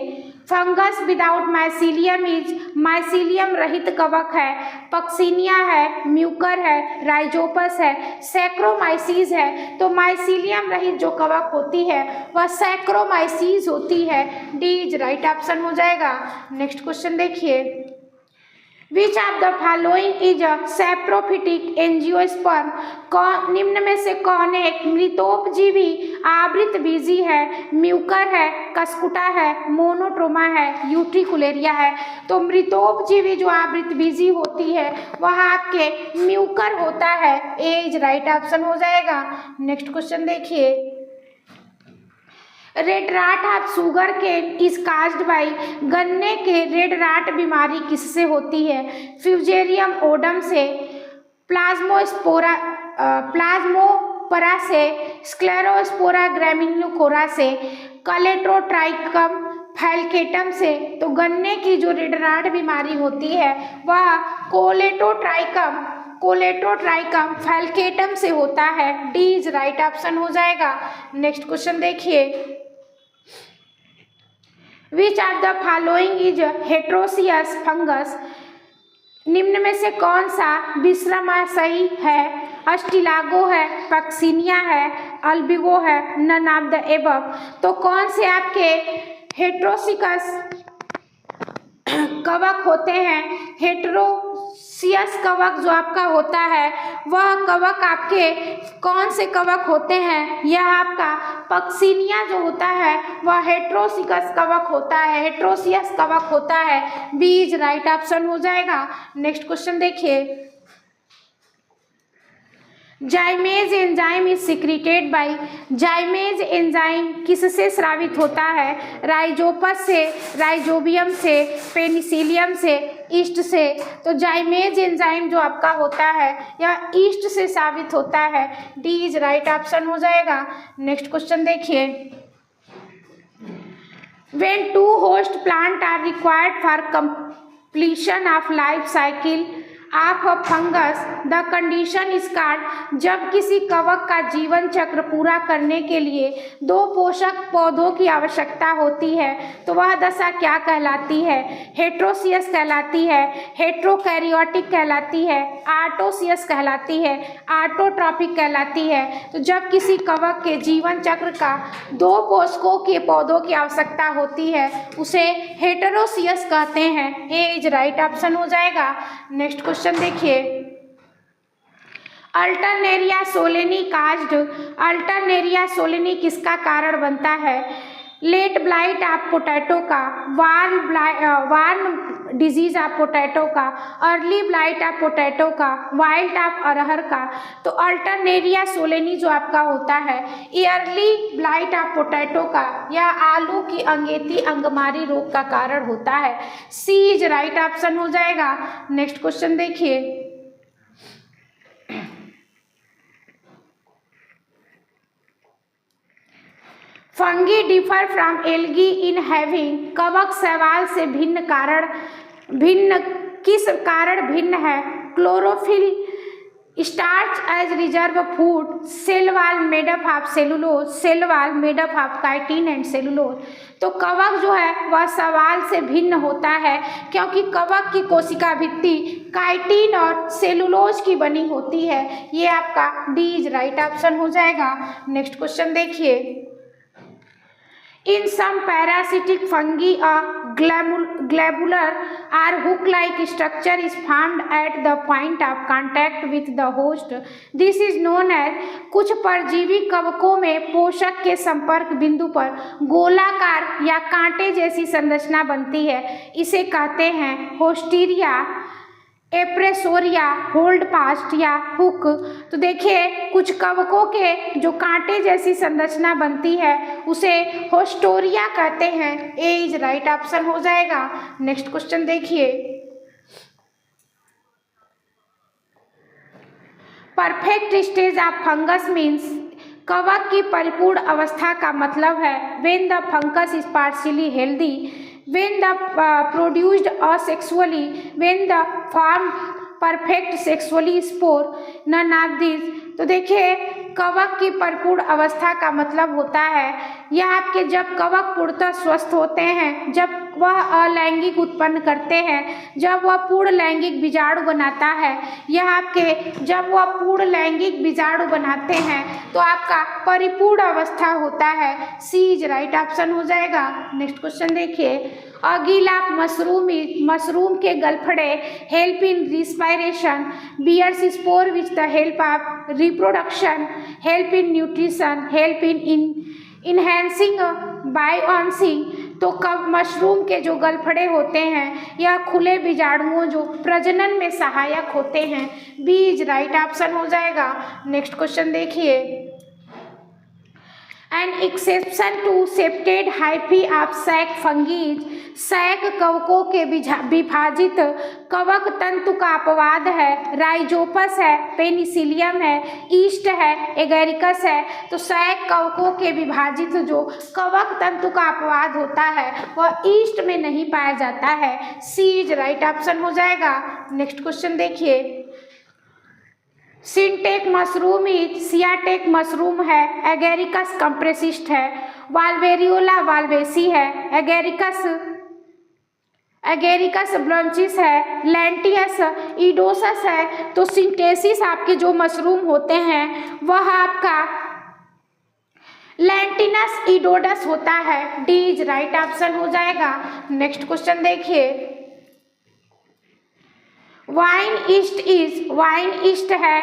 fungus without mycelium is, mycelium रहित कवक है। पक्सिनिया है, म्यूकर है, राइजोपस है, सैक्रोमाइसीज है। तो माइसीलियम रहित जो कवक होती है वह सैक्रोमाइसीज होती है। डी इज राइट ऑप्शन हो जाएगा। नेक्स्ट क्वेश्चन देखिए, which of the following is a saprophytic angiosperm, कौन निम्न में से कौन एक मृतोपजीवी आवृत बीजी है। म्यूकर है, कस्कुटा है, मोनोट्रोमा है, यूट्रिकुलेरिया है। तो मृतोपजीवी जो आवृत बीजी होती है वह आपके म्यूकर होता है। ए इज राइट ऑप्शन हो जाएगा। नेक्स्ट क्वेश्चन देखिए, red rot of sugar cane is caused by, गन्ने के रेड राट बीमारी किससे होती है। फ्यूजेरियम ओडम से, प्लाज्मोपरा से, स्क्लेरोस्पोरा ग्रामिनिकोरा से, कलेट्रोट्राइकम फैल्केटम से। तो गन्ने की जो रेड राट बीमारी होती है वह कोलेटोट्राइकम फैल्केटम से होता है। डी इज राइट ऑप्शन हो जाएगा। नेक्स्ट क्वेश्चन देखिए, which of the following is heteroecious fungus, निम्न में से कौन सा विश्रमाशयी है। अस्टिलागो है, पक्सिनिया है, अल्बिगो है, नन ऑफ द एबव। तो कौन से आपके हेट्रोसिकस कवक होते हैं। हेट्रोसियस कवक जो आपका होता है वह कवक आपके कौन से कवक होते हैं। यह आपका पक्सिनिया जो होता है वह हेट्रोसिकस कवक होता है, हेट्रोसियस कवक होता है। बी इज राइट ऑप्शन हो जाएगा। नेक्स्ट क्वेश्चन देखिए, जाइमेज enzyme is secreted by, जाइमेज enzyme किससे स्रावित होता है। राइजोपस से, राइजोबियम से, पेनिसिलियम से, ईस्ट से। तो जाइमेज एंजाइम जो आपका होता है यह ईस्ट से स्रावित होता है। डी इज राइट ऑप्शन हो जाएगा। नेक्स्ट क्वेश्चन देखिए, when two host plant are required for completion of life cycle of a fungus the condition is called, जब किसी कवक का जीवन चक्र पूरा करने के लिए दो पोषक पौधों की आवश्यकता होती है तो वह दशा क्या कहलाती है। हेट्रोसियस कहलाती है, हेट्रोकैरियोटिक कहलाती है, आर्टोसियस कहलाती है, आर्टोट्रॉपिक कहलाती है। तो जब किसी कवक के जीवन चक्र का दो पोषकों के पौधों की आवश्यकता होती है उसे हेटेरोसियस कहते हैं। ए इज राइट ऑप्शन हो जाएगा। नेक्स्ट क्वेश्चन देखिए, अल्टरनेरिया सोलेनी काज्ड, अल्टरनेरिया सोलेनी किसका कारण बनता है। लेट ब्लाइट ऑफ पोटैटो का, वार्म डिजीज ऑफ पोटैटो का, अर्ली ब्लाइट ऑफ पोटैटो का, वाइल्ट ऑफ अरहर का। तो अल्टरनेरिया सोलेनी जो आपका होता है ये अर्ली ब्लाइट ऑफ पोटैटो का या आलू की अंगेती अंगमारी रोग का कारण होता है। सी इज राइट ऑप्शन हो जाएगा। नेक्स्ट क्वेश्चन देखिए, fungi differ from algae in having, कवक शैवाल से भिन्न किस कारण भिन्न है। Chlorophyll, starch as reserve food, cell wall made up of cellulose, cell wall made up of chitin and cellulose. तो कवक जो है वह शैवाल से भिन्न होता है क्योंकि कवक की कोशिका भित्ति काइटिन और सेलुलोज की बनी होती है। ये आपका डी इज राइट ऑप्शन हो जाएगा। नेक्स्ट क्वेश्चन देखिए, In some parasitic fungi, a globular or hook-like structure is formed at the point of contact with the host. This is known as कुछ परजीवी कवकों में पोषक के संपर्क बिंदु पर गोलाकार या कांटे जैसी संरचना बनती है, इसे कहते हैं होस्टीरिया, एप्रेसोरिया, होल्ड फास्ट या हुक। तो देखिए कुछ कवकों के जो कांटे जैसी संरचना बनती है उसे होस्टोरिया कहते हैं। ए इज राइट ऑप्शन हो जाएगा। नेक्स्ट क्वेश्चन देखिए, perfect stage of fungus means कवक की परिपूर्ण अवस्था का मतलब है when the fungus is partially healthy, when the produced asexually, when the form perfect sexually spore, none of this. तो देखिए कवक की परिपूर्ण अवस्था का मतलब होता है यह आपके जब कवक पूर्णतः स्वस्थ होते हैं, जब वह अलैंगिक उत्पन्न करते हैं, जब वह पूर्ण लैंगिक बीजाणु बनाता है, यह आपके जब वह पूर्ण लैंगिक बीजाणु बनाते हैं तो आपका परिपूर्ण अवस्था होता है। सी इज राइट ऑप्शन हो जाएगा। नेक्स्ट क्वेश्चन देखिए, अगीला मशरूम के गलफड़े help in respiration, bears spore which the help of reproduction, help in nutrition, help in enhancing बायोन्सिंग। तो कब मशरूम के जो गलफड़े होते हैं यह खुले बीजाणुओं जो प्रजनन में सहायक होते हैं। बी इज राइट ऑप्शन हो जाएगा। नेक्स्ट क्वेश्चन देखिए, an exception to septate hyphae of sac fungi, sac कवकों के विभाजित कवक तंतु का अपवाद है। राइजोपस है, पेनिसिलियम है, ईस्ट है, एगेरिकस है। तो सैक कवकों के विभाजित जो कवक तंतु का अपवाद होता है वह ईस्ट में नहीं पाया जाता है। सी इज राइट ऑप्शन हो जाएगा। नेक्स्ट क्वेश्चन देखिए, सिंटेक मशरूम इज सियाटेक मशरूम है, एगेरिकस कंप्रेसिस्ट है, वाल्वेरियोला वाल्वेसी है, एगेरिकस ब्रांचिस है, लैंटियस इडोसस है। तो सिंटेसिस आपके जो मशरूम होते हैं वह आपका लैंटिनस इडोडस होता है। डी इज राइट ऑप्शन हो जाएगा। नेक्स्ट क्वेश्चन देखिए, वाइन ईस्ट है,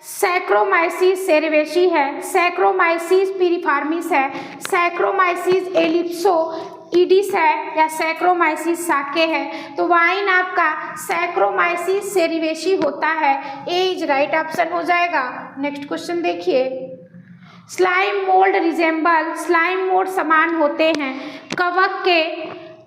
सैक्रोमाइसिस सेरेवेसी है, सैक्रोमाइसिस पिरिफॉर्मिस है, सैक्रोमाइसिस एलिप्सो इडिस है या सैक्रोमाइसिस साके है। तो वाइन आपका सैक्रोमाइसिस सेरेवेसी होता है। ए इज राइट ऑप्शन हो जाएगा। नेक्स्ट क्वेश्चन देखिए, slime mould resemble, slime mould समान होते हैं कवक के,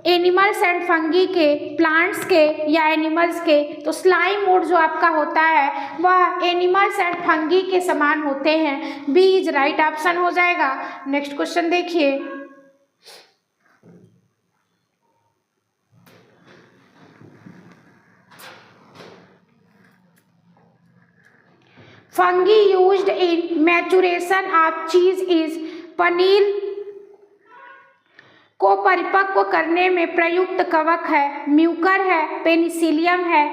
एनिमल्स एंड फंगी के, प्लांट्स के या एनिमल्स के। तो स्लाइम मोड जो आपका होता है वह एनिमल्स एंड फंगी के समान होते हैं। बी इज राइट ऑप्शन हो जाएगा। नेक्स्ट क्वेश्चन देखिए, fungi used in maturation of चीज इज, पनीर को परिपक्व करने में प्रयुक्त कवक है, म्यूकर है, पेनिसिलियम है,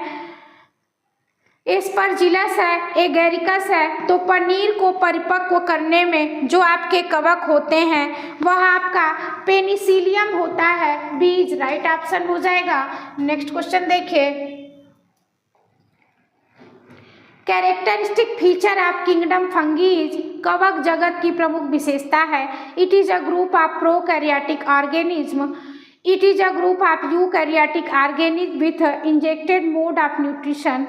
एस्परजिलस है, एगेरिकस है। तो पनीर को परिपक्व करने में जो आपके कवक होते हैं वह आपका पेनिसिलियम होता है। बी इज राइट ऑप्शन हो जाएगा। नेक्स्ट क्वेश्चन देखिए, characteristic feature of kingdom fungi, कवक जगत की प्रमुख विशेषता है। It is a group of prokaryotic organism, it is a group of eukaryotic organism with injected mode of nutrition.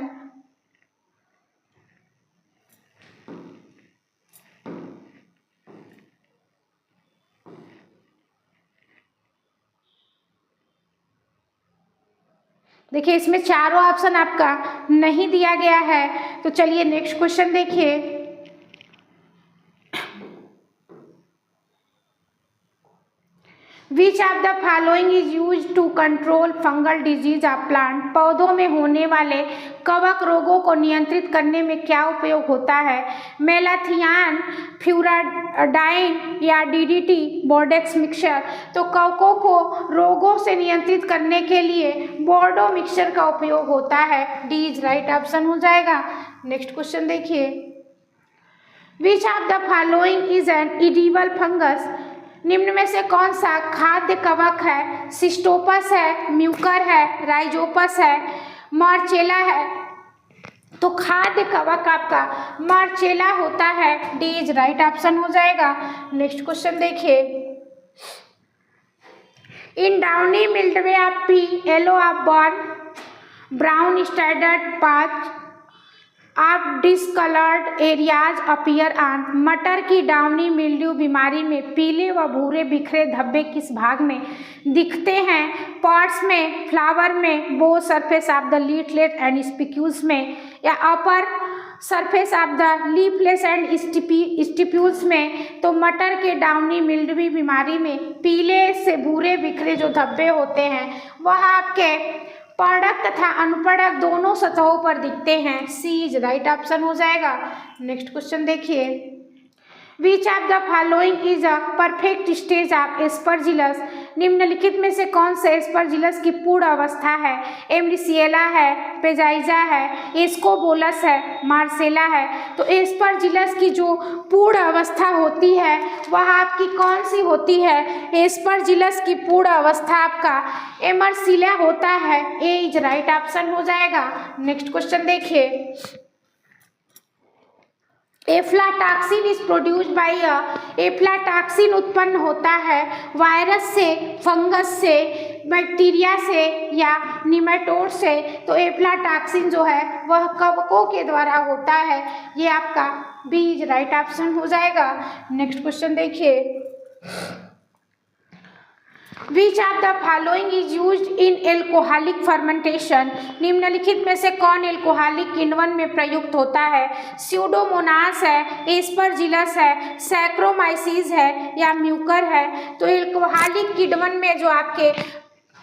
देखिए इसमें चारों ऑप्शन आपका नहीं दिया गया है। तो चलिए नेक्स्ट क्वेश्चन देखिए, which of the following is use to control fungal disease of plant, पौधों में होने वाले कवक रोगों को नियंत्रित करने में क्या उपयोग होता है। मेलाथियान, फ्यूराडाइन या डीडीटी, बोर्डेक्स मिक्सचर। तो कवकों को रोगों से नियंत्रित करने के लिए बोर्डो मिक्सचर का उपयोग होता है। डी इज राइट ऑप्शन हो जाएगा। नेक्स्ट क्वेश्चन देखिए, which of the following is an edible fungus, निम्न में से कौन सा खाद्य कवक है? सिस्टोपस है, म्यूकर है, राइजोपस है, मार्चेला है। तो खाद्य कवक आपका मार्चेला होता है। डी इज राइट ऑप्शन हो जाएगा। नेक्स्ट क्वेश्चन देखिए, in downy mildew of pea yellow of born brown standard path of discoloured areas appear on. मटर की डाउनी मिल्ड्यू बीमारी में पीले व भूरे बिखरे धब्बे किस भाग में दिखते हैं? पॉट्स में, फ्लावर में, बो surface of the leaflet and spicules में, या upper surface of the leaflets and stipules में। तो मटर के डाउनी मिल्ड्यू बीमारी में पीले से भूरे बिखरे जो धब्बे होते हैं वह आपके पड़क तथा अनुपड़क दोनों सतहों पर दिखते हैं। सी इज राइट ऑप्शन हो जाएगा। नेक्स्ट क्वेश्चन देखिए, which of the following is a perfect stage of Aspergillus. निम्नलिखित में से कौन से एस्परजिलस की पूर्ण अवस्था है? एमरिसिएला है, पेजाइजा है, एस्कोबोलस है, मार्सेला है। तो एस्परजिलस की जो पूर्ण अवस्था होती है वह आपकी कौन सी होती है? एस्परजिलस की पूर्ण अवस्था आपका एमरिसिएला होता है। ए इज राइट ऑप्शन हो जाएगा। नेक्स्ट क्वेश्चन देखिए, aflatoxin is produced bye aflatoxin उत्पन्न होता है वायरस से, फंगस से, बैक्टीरिया से या निमेटोड से। तो एफ्लाटॉक्सिन जो है वह कवकों के द्वारा होता है। ये आपका बी इज राइट ऑप्शन हो जाएगा। नेक्स्ट क्वेश्चन देखिए, which of the following is used in alcoholic fermentation. निम्नलिखित में से कौन एल्कोहलिक किण्वन में प्रयुक्त होता है? स्यूडोमोनास है, एस्परजिलस है, सैक्रोमाइसिस है, या म्यूकर है। तो एल्कोहलिक किण्वन में जो आपके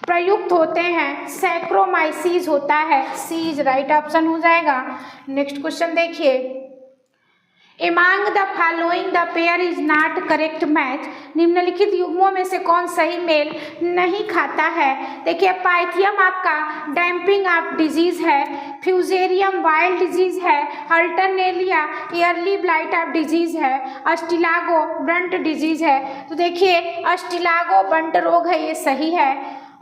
प्रयुक्त होते हैं सैक्रोमाइसिस होता है। सी इज राइट ऑप्शन हो जाएगा। नेक्स्ट क्वेश्चन देखिए, Among the following the pair is not correct match। निम्नलिखित युग्मों में से कौन सही मेल नहीं खाता है? देखिए, पाइथियम आपका डैम्पिंग ऑफ डिजीज है, फ्यूजेरियम वाइल्ड डिजीज है, अल्टरनेलिया ईयरली ब्लाइट ऑफ डिजीज है, अस्टिलागो ब्रंट डिजीज है। तो देखिए, अस्टिलागो बंट रोग है, ये सही है।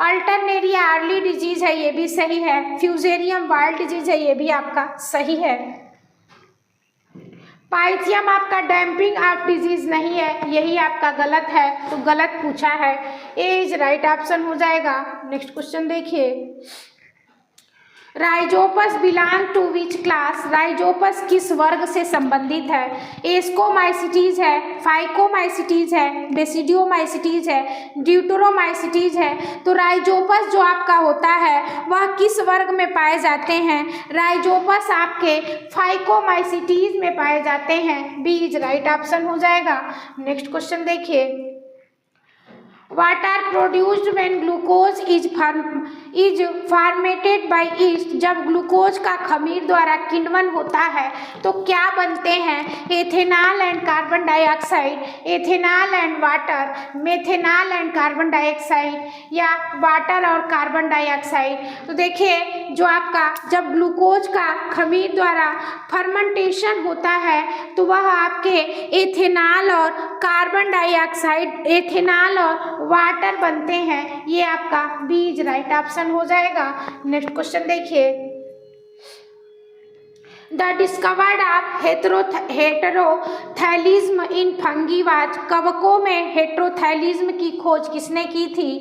अल्टरनेरिया अर्ली डिजीज है, ये भी सही है। फ्यूजेरियम वाइल्ड डिजीज है, ये भी आपका सही है। पाइथियम आपका डैम्पिंग ऑफ डिजीज नहीं है, यही आपका गलत है, तो गलत पूछा है। ए इज राइट ऑप्शन हो जाएगा। नेक्स्ट क्वेश्चन देखिए, Rhizopus belong to which class. Rhizopus किस वर्ग से संबंधित है? एस्कोमाइसिटीज है, फाइकोमाइसिटीज है, बेसिडियोमाइसिटीज है, ड्यूटेरोमाइसिटीज है। तो राइजोपस जो आपका होता है वह किस वर्ग में पाए जाते हैं? राइजोपस आपके फाइकोमाइसिटीज में पाए जाते हैं। बी इज राइट ऑप्शन हो जाएगा। नेक्स्ट क्वेश्चन देखिए, What are produced when glucose is fermented by yeast। जब ग्लूकोज का खमीर द्वारा किण्वन होता है तो क्या बनते हैं? Ethanol and carbon dioxide, ethanol and water, methanol and carbon dioxide, या वाटर और कार्बन डाइऑक्साइड। तो देखिए, जो आपका जब ग्लूकोज का खमीर द्वारा फर्मेंटेशन होता है तो वह आपके एथेनॉल और कार्बन डाइऑक्साइड, एथेनॉल और वाटर बनते हैं। ये आपका बी इज राइट ऑप्शन हो जाएगा। नेक्स्ट क्वेश्चन देखिए, the discovered of heterothallism in fungi was. कवकों में हेटेरोथैलिज्म की खोज किसने की थी?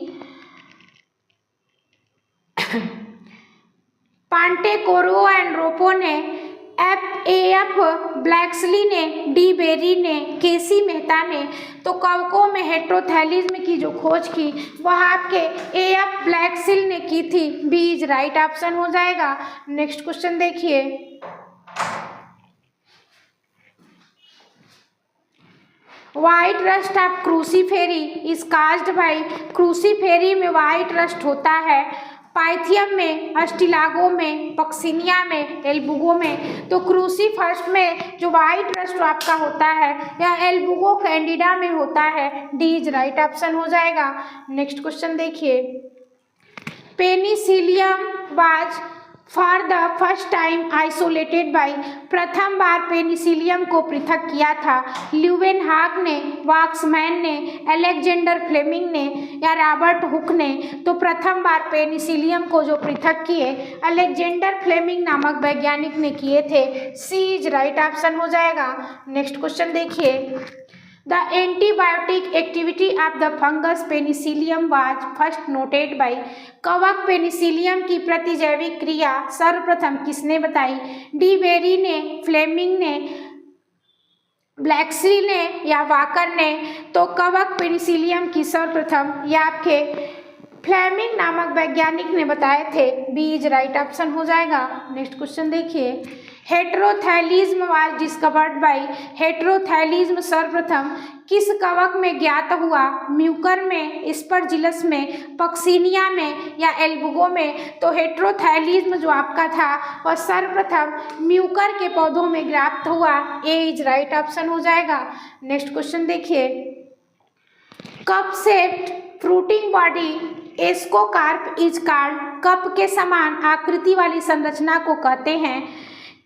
पांटेकोरो एंड रोपो ने, एफ ब्लैक्सली ने, डी बेरी ने, केसी मेहता ने। तो कवकों में हेटेरोथैलिज्म की जो खोज की वह आपके एफ ब्लैक्सली ने की थी। बी इज राइट ऑप्शन हो जाएगा। नेक्स्ट क्वेश्चन देखिए, white rust of Cruciferae is caused by. Cruciferae में व्हाइट रस्ट होता है पाइथियम में, अस्टिलागो में, पक्सिनिया में, एल्बुगो में। तो क्रूसीफर्स में जो व्हाइट रस्ट आपका होता है या एल्बुगो कैंडिडा में होता है। डी इज राइट ऑप्शन हो जाएगा। नेक्स्ट क्वेश्चन देखिए, Penicillium was for the first time isolated by, प्रथम बार पेनिसिलियम को पृथक किया था ल्यूवेनहाक ने, वाक्समैन ने, अलेक्जेंडर फ्लेमिंग ने या रॉबर्ट हुक ने। तो प्रथम बार पेनिसिलियम को जो पृथक किए अलेक्जेंडर फ्लेमिंग नामक वैज्ञानिक ने किए थे। सी इज राइट ऑप्शन हो जाएगा। नेक्स्ट क्वेश्चन देखिए, the antibiotic activity of the fungus Penicillium was first noted by, कवक पेनिसिलियम की प्रतिजैविक क्रिया सर्वप्रथम किसने बताई? डी बेरी ने, फ्लेमिंग ने, ब्लैक्सली ने या वाकर ने। तो कवक पेनिसिलियम की सर्वप्रथम या आपके फ्लेमिंग नामक वैज्ञानिक ने बताए थे। बी इज राइट ऑप्शन हो जाएगा। नेक्स्ट क्वेश्चन देखिए, heterothallism was discovered by, heterothallism सर्वप्रथम किस कवक में ज्ञात हुआ? म्यूकर में, स्पर्जिलस में, पक्सिनिया में या एल्बुगो में। तो हेट्रोथैलिज्म जो आपका था वह सर्वप्रथम म्यूकर के पौधों में ज्ञात हुआ। ए इज राइट ऑप्शन हो जाएगा। नेक्स्ट क्वेश्चन देखिए, cup shaped fruiting body ascocarp is called, cup के समान आकृति वाली संरचना को कहते हैं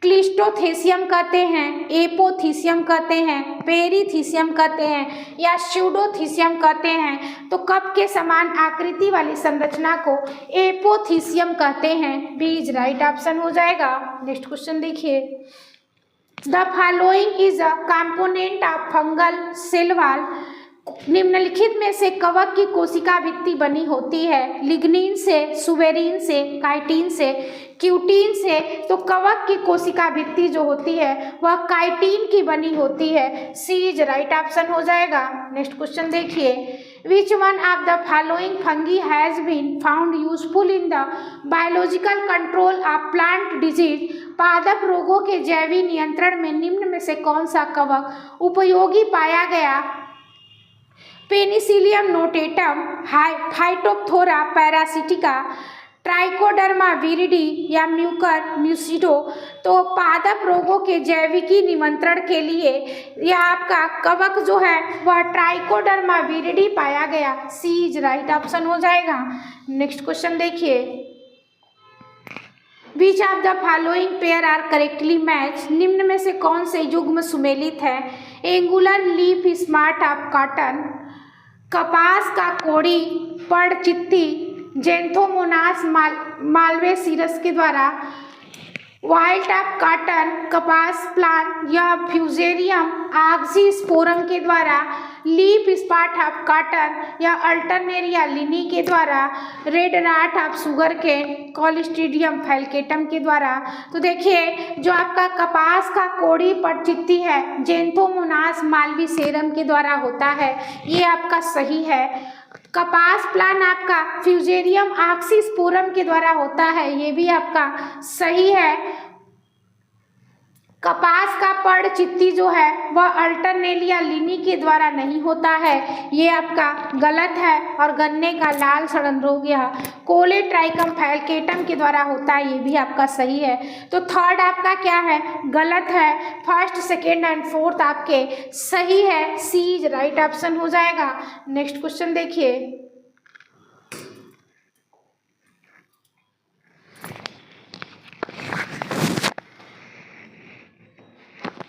क्लिस्टोथेसियम कहते हैं, एपोथीसियम कहते हैं, पेरीथीसियम कहते हैं या स्यूडोथीसियम कहते हैं। तो कप के समान आकृति वाली संरचना को एपोथीसियम कहते हैं। बी इज राइट ऑप्शन हो जाएगा। नेक्स्ट क्वेश्चन देखिए, the following is a component of fungal cell wall, निम्नलिखित में से कवक की कोशिका भित्ति बनी होती है? लिग्निन से, सुवेरिन से, काइटिन से, क्यूटीन से। तो कवक की कोशिका भित्ति जो होती है वह काइटिन की बनी होती है। सी इज राइट ऑप्शन हो जाएगा। नेक्स्ट क्वेश्चन देखिए, which one of the following fungi has been found useful in the biological control of plant disease, पादप रोगों के जैविक नियंत्रण में निम्न में से कौन सा कवक उपयोगी पाया गया? Penicillium notatum, Phytophthora parasitica, Trichoderma viride या म्यूकर म्यूसिडो। तो पादप रोगों के जैविकी नियंत्रण के लिए यह आपका कवक जो है वह ट्राइकोडर्मा विरिडी पाया गया। सी इज राइट ऑप्शन हो जाएगा। नेक्स्ट क्वेश्चन देखिए, which of the following pair are correctly match, निम्न में से कौन से युग्म सुमेलित है? Angular leaf smart of cotton, कपास का कोड़ी पड़चित्ती जेंथोमोनास मालवे सीरस के द्वारा, वाइल्ड ऑफ कॉटन कपास प्लांट या फ्यूजेरियम आक्सीस्पोरम के द्वारा, लीफ स्पॉट ऑफ कॉटन या अल्टरनेरिया लिनी के द्वारा, रेड राट ऑफ शुगर के कॉलिस्ट्रीडियम फैल्केटम के द्वारा। तो देखिए जो आपका कपास का कोड़ी पटचित्ती है जेंथोमोनास मालवीसेरम के द्वारा होता है, ये आपका सही है। कपास प्लांट आपका फ्यूजेरियम आक्सीस्पोरम के द्वारा होता है, ये भी आपका सही है। कपास का पड़ चित्ती जो है वह अल्टरनेरिया लिनी के द्वारा नहीं होता है, ये आपका गलत है। और गन्ने का लाल सड़न रोग यह कोलेट्राइकम फैल्केटम के द्वारा होता है, ये भी आपका सही है। तो थर्ड आपका क्या है? गलत है। फर्स्ट, सेकेंड एंड फोर्थ आपके सही है। सी इज राइट ऑप्शन हो जाएगा। नेक्स्ट क्वेश्चन देखिए,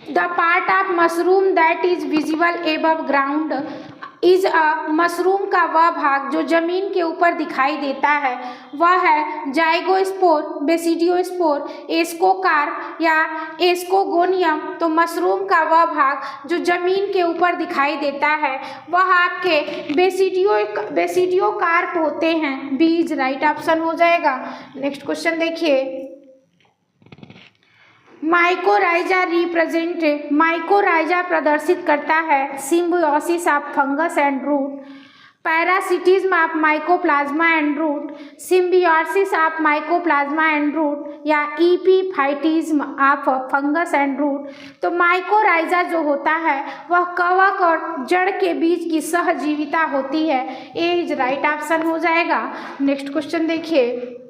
the part of mushroom that is visible above ground is a, mushroom का वह भाग जो जमीन के ऊपर दिखाई देता है वह है जाइगोस्पोर, बेसिडियोस्पोर, एस्कोकार्प या एस्कोगोनियम। तो मशरूम का वह भाग जो जमीन के ऊपर दिखाई देता है वह आपके बेसिडियोकार्प होते हैं। बी इज राइट ऑप्शन हो जाएगा। नेक्स्ट क्वेश्चन देखिए, माइकोराइजा प्रदर्शित करता है symbiosis of fungus and root, parasitism of mycoplasma and root, symbiosis of mycoplasma and root या epiphytism of fungus and root. तो माइकोराइजा जो होता है वह कवक और जड़ के बीच की सहजीविता होती है। ए इज राइट ऑप्शन हो जाएगा। नेक्स्ट क्वेश्चन देखिए,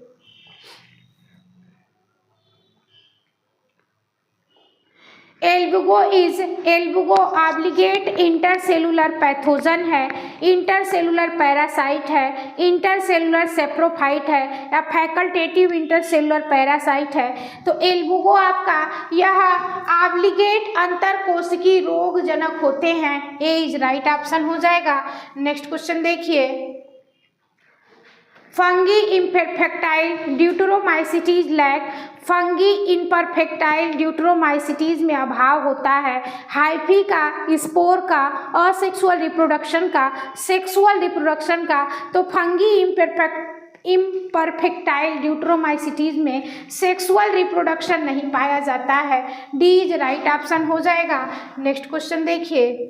एल्बुगो ऑब्लिगेट इंटरसेलुलर पैथोजन है, इंटरसेलुलर पैरासाइट है, इंटरसेलुलर सेप्रोफाइट है या फैकल्टेटिव इंटरसेलुलर पैरासाइट है। तो एल्बुगो आपका यह ऑब्लिगेट अंतरकोशिकीय रोगजनक होते हैं। ए इज राइट ऑप्शन हो जाएगा। नेक्स्ट क्वेश्चन देखिए, fungi imperfecti deuteromycetes lack, fungi imperfecti deuteromycetes में अभाव होता है। हाइफी का, स्पोर का, असेक्सुअल रिप्रोडक्शन का, सेक्सुअल रिप्रोडक्शन का। तो फंगी इम्परफेक्टाइल ड्यूटेरोमाइसिटीज में सेक्सुअल रिप्रोडक्शन नहीं पाया जाता है। डी इज राइट ऑप्शन हो जाएगा। नेक्स्ट क्वेश्चन देखिए,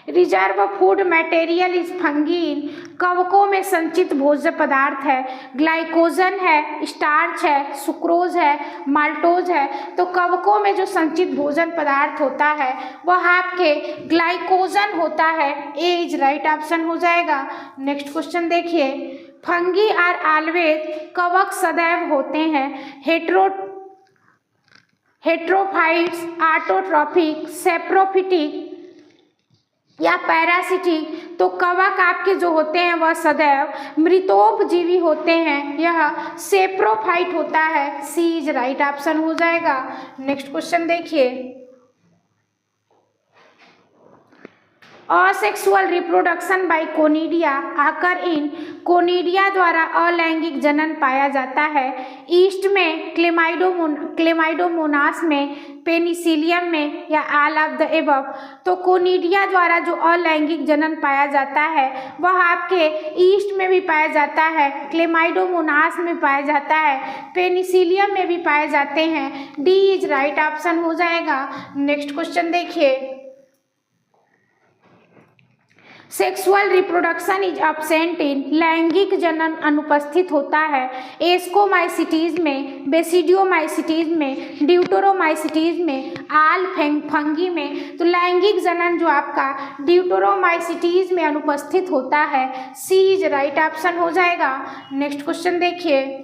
रिजर्व फूड मटेरियल इज फंगीन, कवकों में संचित भोज्य पदार्थ है। ग्लाइकोजन है, स्टार्च है, सुक्रोज है, माल्टोज है। तो कवकों में जो संचित भोजन पदार्थ होता है वह आपके ग्लाइकोजन होता है। ए इज राइट ऑप्शन हो जाएगा। नेक्स्ट क्वेश्चन देखिए, फंगी आर ऑलवेज, कवक सदैव होते हैं। हेट्रोफाइट्स, ऑटोट्रॉफिक, सेप्रोफिटिक या पैरासिटिक। तो कवक आपके जो होते हैं वह सदैव मृतोपजीवी होते हैं। यह सेप्रोफाइट होता है। सी इज राइट ऑप्शन हो जाएगा। नेक्स्ट क्वेश्चन देखिए, असेक्सुअल रिप्रोडक्शन बाय कोनिडिया आकर इन, कोनिडिया द्वारा अलैंगिक जनन पाया जाता है। ईस्ट में, क्लेमाइडोमोनास में, पेनिसिलियम में या ऑल ऑफ द एबव। तो कोनिडिया द्वारा जो अलैंगिक जनन पाया जाता है वह आपके ईस्ट में भी पाया जाता है, क्लेमाइडोमोनास में पाया जाता है, पेनिसिलियम में भी पाए जाते हैं। डी इज राइट ऑप्शन हो जाएगा। नेक्स्ट क्वेश्चन देखिए, सेक्सुअल रिप्रोडक्शन इज अब्सेंट इन, लैंगिक जनन अनुपस्थित होता है। एस्कोमाइसिटीज में, बेसिडियोमाइसिटीज में, ड्यूटेरोमाइसिटीज में, आल फंगी में। तो लैंगिक जनन जो आपका ड्यूटेरोमाइसिटीज में अनुपस्थित होता है। सी इज राइट ऑप्शन हो जाएगा। नेक्स्ट क्वेश्चन देखिए,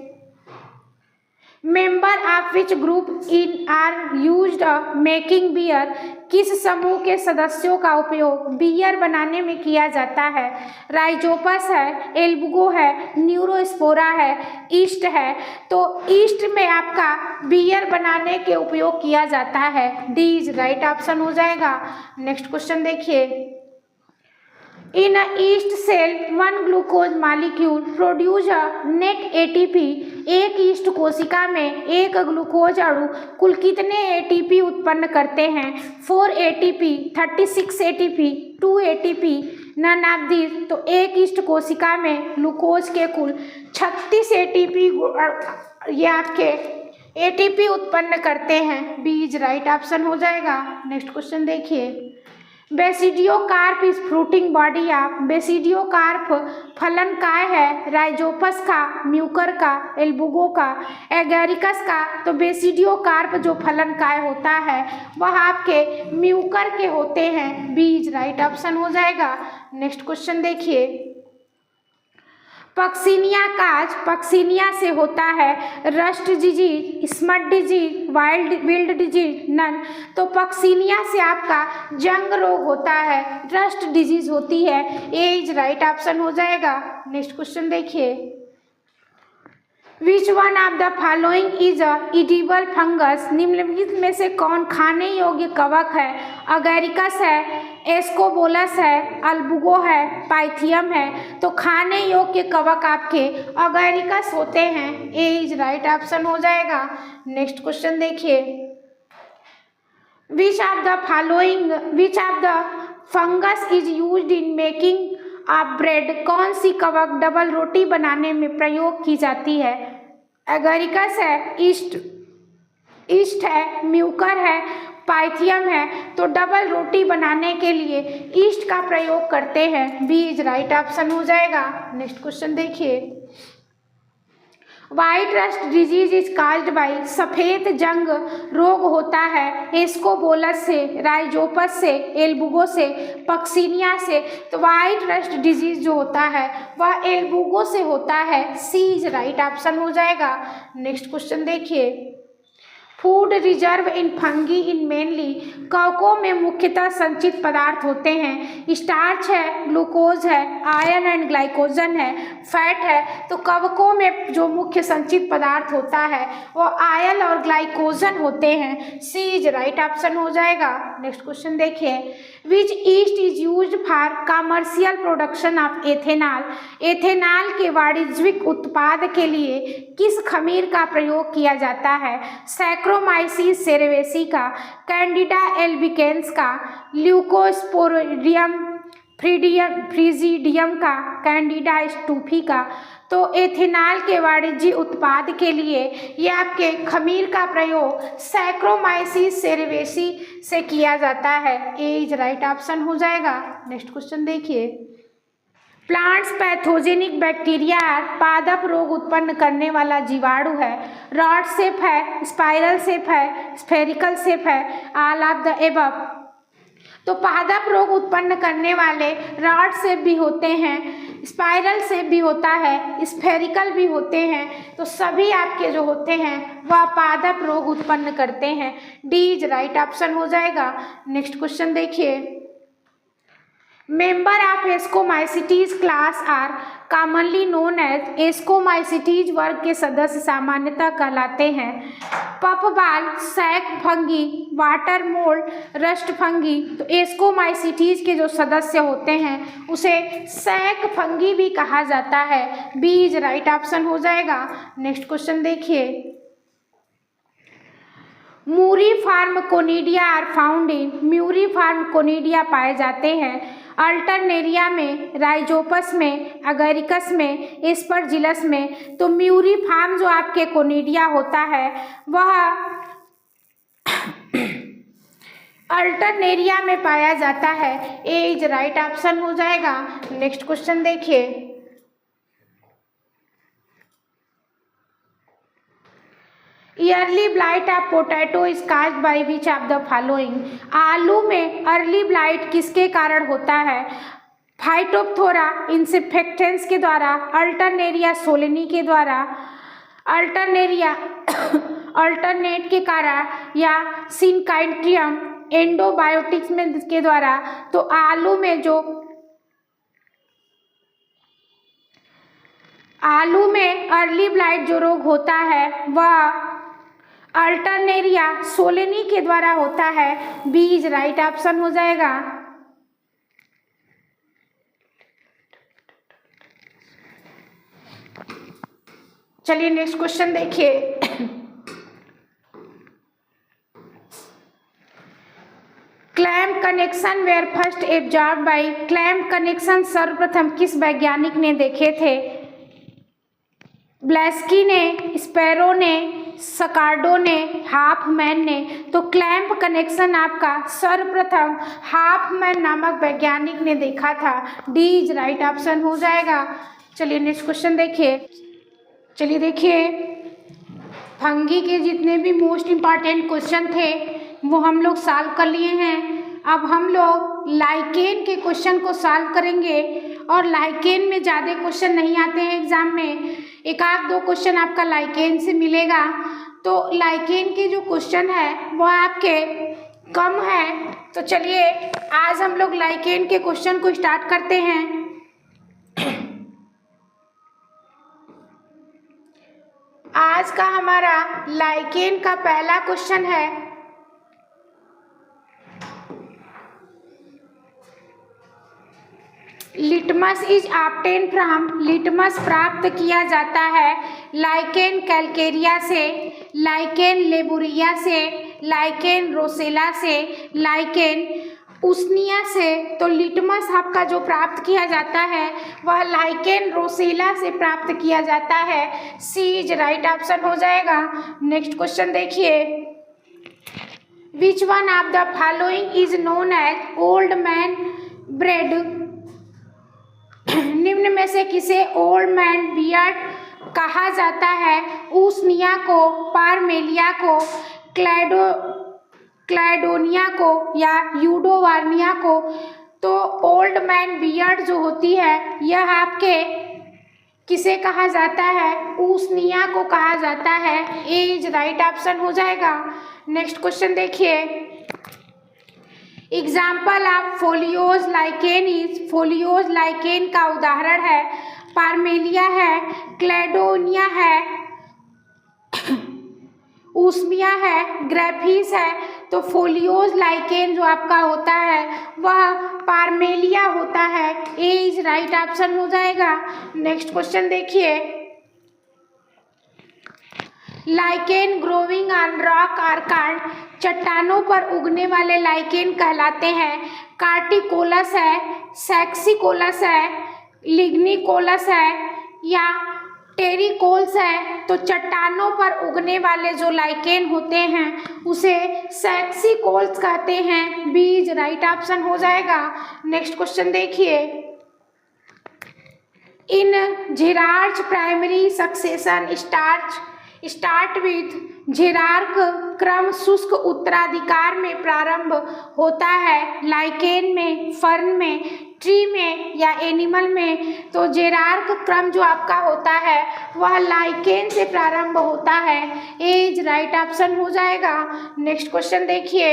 member of which group in are used making beer, किस समूह के सदस्यों का उपयोग बियर बनाने में किया जाता है। राइजोपस है, एल्बुगो है, न्यूरोस्पोरा है, ईस्ट है। तो ईस्ट में आपका बियर बनाने के उपयोग किया जाता है। डी इज राइट ऑप्शन हो जाएगा। नेक्स्ट क्वेश्चन देखिए, in a yeast cell one glucose molecule produce a net ATP, एक ईस्ट कोशिका में एक ग्लूकोज अणु कुल कितने एटीपी उत्पन्न करते हैं। 4 ATP, 36 ATP, 2 ATP, none of this. तो एक ईस्ट कोशिका में ग्लूकोज के कुल 36 एटीपी ये आपके एटीपी उत्पन्न करते हैं। बी इज राइट ऑप्शन हो जाएगा। नेक्स्ट क्वेश्चन देखिए, basidiocarp is fruiting body of, basidiocarp फलन काय है। राइजोपस का, म्यूकर का, एल्बुगो का, एगेरिकस का। तो बेसिडियोकार्प जो फलन काय होता है वह आपके म्यूकर के होते हैं। बी इज राइट ऑप्शन हो जाएगा। नेक्स्ट क्वेश्चन देखिए, पक्सिनिया काज पक्सिनिया से होता है। Rust disease, smut disease, wilt disease, none. तो पक्सिनिया से आपका जंग रोग होता है, रस्ट डिजीज होती है। ए इज राइट ऑप्शन हो जाएगा। नेक्स्ट क्वेश्चन देखिए, which one of the following is a edible fungus, निम्नलिखित में से कौन खाने योग्य कवक है। अगेरिकस है, एस्कोबोलस है, अल्बुगो है, पाइथियम है। तो खाने योग्य कवक आपके अगेरिकस होते हैं। ए इज राइट ऑप्शन हो जाएगा। नेक्स्ट क्वेश्चन देखिए, which of the fungus is used in making आप ब्रेड, कौन सी कवक डबल रोटी बनाने में प्रयोग की जाती है। एगेरिकस है, ईस्ट है, म्यूकर है, पाइथियम है। तो डबल रोटी बनाने के लिए ईस्ट का प्रयोग करते हैं। बी इज राइट ऑप्शन हो जाएगा। नेक्स्ट क्वेश्चन देखिए, white rust disease is caused by, सफ़ेद जंग रोग होता है एस्कोबोलस से, राइजोपस से, एल्बुगो से, पक्सिनिया से। तो वाइट रस्ट डिजीज जो होता है वह एल्बुगो से होता है। सी इज राइट ऑप्शन हो जाएगा। नेक्स्ट क्वेश्चन देखिए, food reserve in fungi in mainly, कवकों में मुख्यतः संचित पदार्थ होते हैं। स्टार्च है, ग्लूकोज है, आयरन एंड ग्लाइकोजन है, फैट है। तो कवकों में जो मुख्य संचित पदार्थ होता है वो आयरन और ग्लाइकोजन होते हैं। सी इज राइट ऑप्शन हो जाएगा। नेक्स्ट क्वेश्चन देखिए, which yeast is used for commercial production of ethanol, ethanol के वाणिज्यिक उत्पाद के लिए किस खमीर का प्रयोग किया जाता है? सैक्रोमाइसिस सेरेवेसी का, कैंडिडा एल्बिकेंस का, ल्यूकोस्पोरिडियम फ्रिजीडियम का, कैंडिडा स्टूफी का। तो एथेनॉल के वाणिज्यिक उत्पाद के लिए ये आपके खमीर का प्रयोग सैक्रोमाइसिस सेरेवेसी से किया जाता है। ए इज राइट ऑप्शन हो जाएगा। नेक्स्ट क्वेश्चन देखिए, प्लांट्स पैथोजेनिक बैक्टीरिया पादप रोग उत्पन्न करने वाला जीवाणु है। रॉड शेप है, स्पाइरल शेप है, स्फेरिकल शेप है, ऑल ऑफ द एबव। तो पादप रोग उत्पन्न करने वाले रॉड शेप भी होते हैं, स्पाइरल शेप भी होता है, स्फेरिकल भी होते हैं। तो सभी आपके जो होते हैं वह पादप रोग उत्पन्न करते हैं। डी इज राइट ऑप्शन हो जाएगा। नेक्स्ट क्वेश्चन देखिए, member of ascomycetes class are commonly known as, ascomycetes वर्ग के सदस्य सामान्यतः कहलाते हैं puffball, sac fungi, water mould, rust fungi. तो एस्कोमाइसिटीज के जो सदस्य होते हैं उसे सैक फंगी भी कहा जाता है। बी इज राइट ऑप्शन हो जाएगा। नेक्स्ट क्वेश्चन देखिए, मूरी फार्मकोनिडिया आर फाउंड इन, म्यूरी फार्मकोनिडिया पाए जाते हैं अल्टरनेरिया में, राइजोपस में, अगेरिकस में, एस्परजिलस में। तो म्यूरी फार्म जो आपके कोनिडिया होता है वह अल्टरनेरिया में पाया जाता है। ए इज राइट ऑप्शन हो जाएगा। नेक्स्ट क्वेश्चन देखिए, yearly blight of potato is caused by which of the following, आलू में अर्ली ब्लाइट किसके कारण होता है? फाइटोप्थोरा इंसेक्टेंस के द्वारा, अल्टरनेरिया सोलेनी के द्वारा, अल्टरनेरिया अल्टरनेट के कारण, या सिनकाइट्रियम एंडोबायोटिक्स में के द्वारा। तो आलू में अर्ली ब्लाइट जो रोग होता है वह अल्टरनेरिया सोलेनी के द्वारा होता है। बी इज राइट ऑप्शन हो जाएगा। चलिए नेक्स्ट क्वेश्चन देखिए, clamp connection were first absorbed by, clamp connection सर्वप्रथम किस वैज्ञानिक ने देखे थे? ब्लेस्की ने, स्पैरो ने, सकार्डो ने, हाफमैन ने। तो क्लैम्प कनेक्शन आपका सर्वप्रथम हाफमैन नामक वैज्ञानिक ने देखा था। डी इज राइट ऑप्शन हो जाएगा। चलिए नेक्स्ट क्वेश्चन देखिए, फंगी के जितने भी मोस्ट इम्पॉर्टेंट क्वेश्चन थे वो हम लोग सॉल्व कर लिए हैं। अब हम लोग लाइकेन के क्वेश्चन को सॉल्व करेंगे, और लाइकेन में ज़्यादा क्वेश्चन नहीं आते हैं एग्जाम में, एक आध दो क्वेश्चन आपका लाइकेन से मिलेगा। तो लाइकेन के जो क्वेश्चन है वो आपके कम है। तो चलिए आज हम लोग लाइकेन के क्वेश्चन को स्टार्ट करते हैं। आज का हमारा लाइकेन का पहला क्वेश्चन है, litmus is obtain from, litmus प्राप्त किया जाता है लाइकेन कैलकेरिया से, लाइकेन लेबुरिया से, लाइकेन रोसेला से, लाइकेन उसनिया से। तो लिटमस आपका जो प्राप्त किया जाता है वह लाइकेन रोसेला से प्राप्त किया जाता है। सी इज राइट ऑप्शन हो जाएगा। नेक्स्ट क्वेश्चन देखिए, which one of the following is known as old man bread, निम्न में से किसे ओल्ड मैन बियर्ड कहा जाता है? ऊसनिया को, पारमेलिया को, क्लैडोनिया को, या यूडोवार्निया को। तो ओल्ड मैन बियर्ड जो होती है यह आपके किसे कहा जाता है? ऊष्निया को कहा जाता है। ए इज राइट ऑप्शन हो जाएगा। नेक्स्ट क्वेश्चन देखिए, example of folios lichen is, folios lichen का उदाहरण है पार्मेलिया है, क्लेडोनिया है, ऊस्मिया है, ग्रेफिस है। तो फोलियोज लाइकेन जो आपका होता है वह पार्मेलिया होता है। ए इज राइट ऑप्शन हो जाएगा। नेक्स्ट क्वेश्चन देखिए, lichen growing on rock are called, चट्टानों पर उगने वाले लाइकेन कहलाते हैं कार्टिकोलस है, सेक्सिकोलस है, लिग्निकोलस है या टेरिकोल्स है। तो चट्टानों पर उगने वाले जो लाइकेन होते हैं उसे सेक्सिकोल्स कहते हैं। बी इज राइट ऑप्शन हो जाएगा। नेक्स्ट क्वेश्चन देखिए, इन झेरार्च प्राइमरी सक्सेशन स्टार्ट विथ झेरार्क क्रम शुष्क उत्तराधिकार में प्रारंभ होता है लाइकेन में, फर्न में, ट्री में या एनिमल में। तो जेरार्क क्रम जो आपका होता है वह लाइकेन से प्रारंभ होता है। ए इज राइट ऑप्शन हो जाएगा। नेक्स्ट क्वेश्चन देखिए,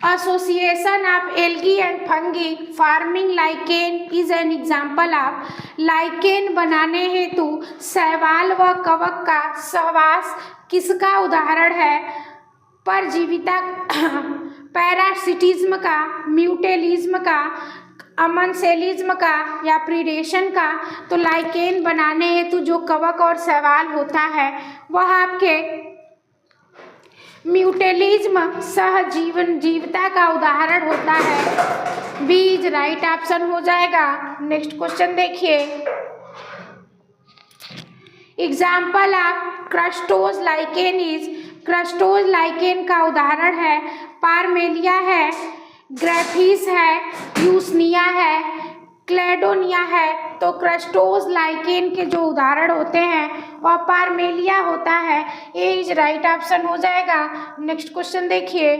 association of algae and fungi farming lichen is an example of, lichen बनाने हेतु शैवाल व कवक का सहवास किसका उदाहरण है? परजीविता, पैरासिटिज्म का, म्यूटेलिज्म का, अमनसेलिज्म का या प्रीडेशन का। तो लाइकेन बनाने हेतु जो कवक और शैवाल होता है वह आपके म्यूटेलिज्म सहजीवन जीवता का उदाहरण होता है। बी इज राइट ऑप्शन हो जाएगा। नेक्स्ट क्वेश्चन देखिए, example of crustose lichen is, crustose lichen का उदाहरण है पार्मेलिया है, ग्रेफिस है, यूसनिया है, क्लेडोनिया है। तो क्रस्टोज लाइकेन के जो उदाहरण होते हैं वह पार्मेलिया होता है। ए इज राइट ऑप्शन हो जाएगा। नेक्स्ट क्वेश्चन देखिए,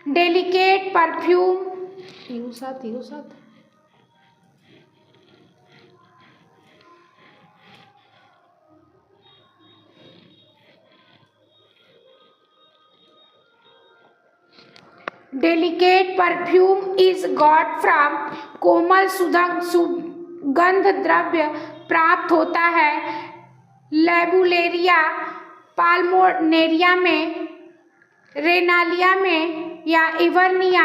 delicate perfume delicate perfume is got from, कोमल सुगंध द्रव्य प्राप्त होता है लेबुलेरिया, पाल्मोनेरिया में, रेनालिया में या इवर्निया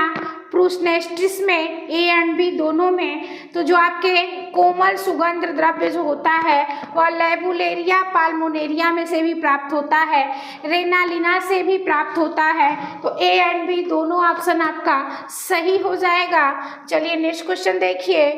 प्रूसनेस्टिस में। ए एंड बी दोनों में। तो जो आपके कोमल सुगंध द्रव्य जो होता है वह लेबुलेरिया, पाल्मोनेरिया में से भी प्राप्त होता है, रेनालिना से भी प्राप्त होता है। तो ए एंड बी दोनों ऑप्शन आपका सही हो जाएगा। चलिए नेक्स्ट क्वेश्चन देखिए,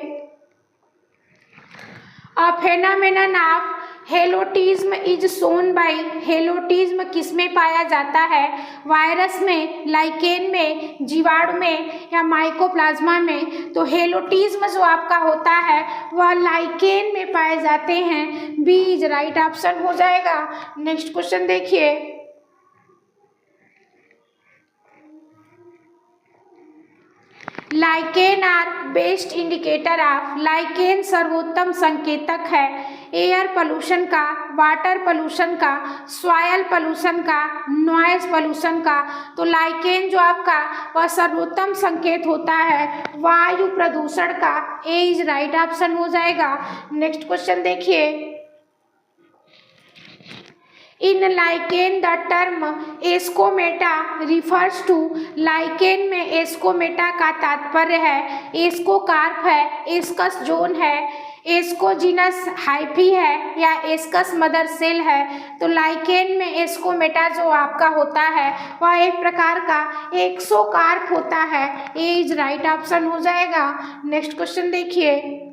a phenomenon of helotism is shown by, helotism किसमें पाया जाता है? वायरस में, लाइकेन में, जीवाणु में या माइकोप्लाज्मा में। तो हेलोटिज्म जो आपका होता है वह लाइकेन में पाए जाते हैं। बी इज राइट ऑप्शन हो जाएगा। नेक्स्ट क्वेश्चन देखिए, lichen are best indicator of, lichen सर्वोत्तम संकेतक है एयर पोल्यूशन का, वाटर पोल्यूशन का, सॉयल पोल्यूशन का, नॉइज पोल्यूशन का। तो लाइकेन जो आपका वह सर्वोत्तम संकेत होता है वायु प्रदूषण का। ए इज राइट ऑप्शन हो जाएगा। नेक्स्ट क्वेश्चन देखिए, in lichen the term ascomata refers to, lichen में एस्कोमेटा का तात्पर्य है एस्कोकार्प है, एस्कस जोन है, एस्कोजिनस हाइफी है या एस्कस मदर सेल है। तो लाइकेन में एस्कोमेटा जो आपका होता है वह एक प्रकार का एक्सोकार्प होता है। ए इज राइट ऑप्शन हो जाएगा। नेक्स्ट क्वेश्चन देखिए,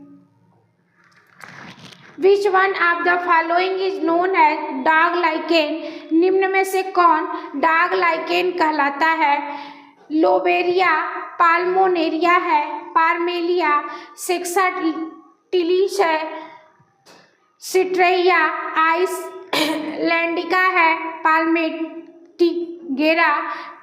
which one of the following is known as dog lichen, निम्न में से कौन डॉग लाइकेन कहलाता है? लोबेरिया, पाल्मोनेरिया है, पार्मेलिया, सेक्साटिलिस है, सिट्रेया, आइसलैंडिका है, पाल्मेटिक गेरा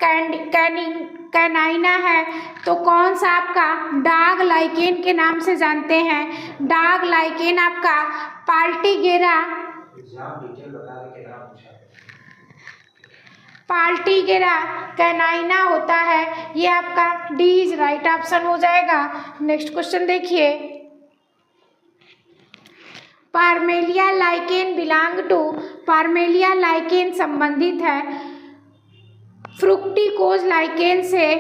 कैनाइना है, तो कौन सा आपका डाग लाइकेन के नाम से जानते हैं? डाग लाइकेन आपका पाल्टीगेरा पाल्टीगेरा कैनाइना होता है। ये आपका डी इज राइट ऑप्शन हो जाएगा। नेक्स्ट क्वेश्चन देखिए, पार्मेलिया लाइकेन बिलोंग टू, पार्मेलिया लाइकेन संबंधित है फ्रुक्टिकोज लाइकेन से,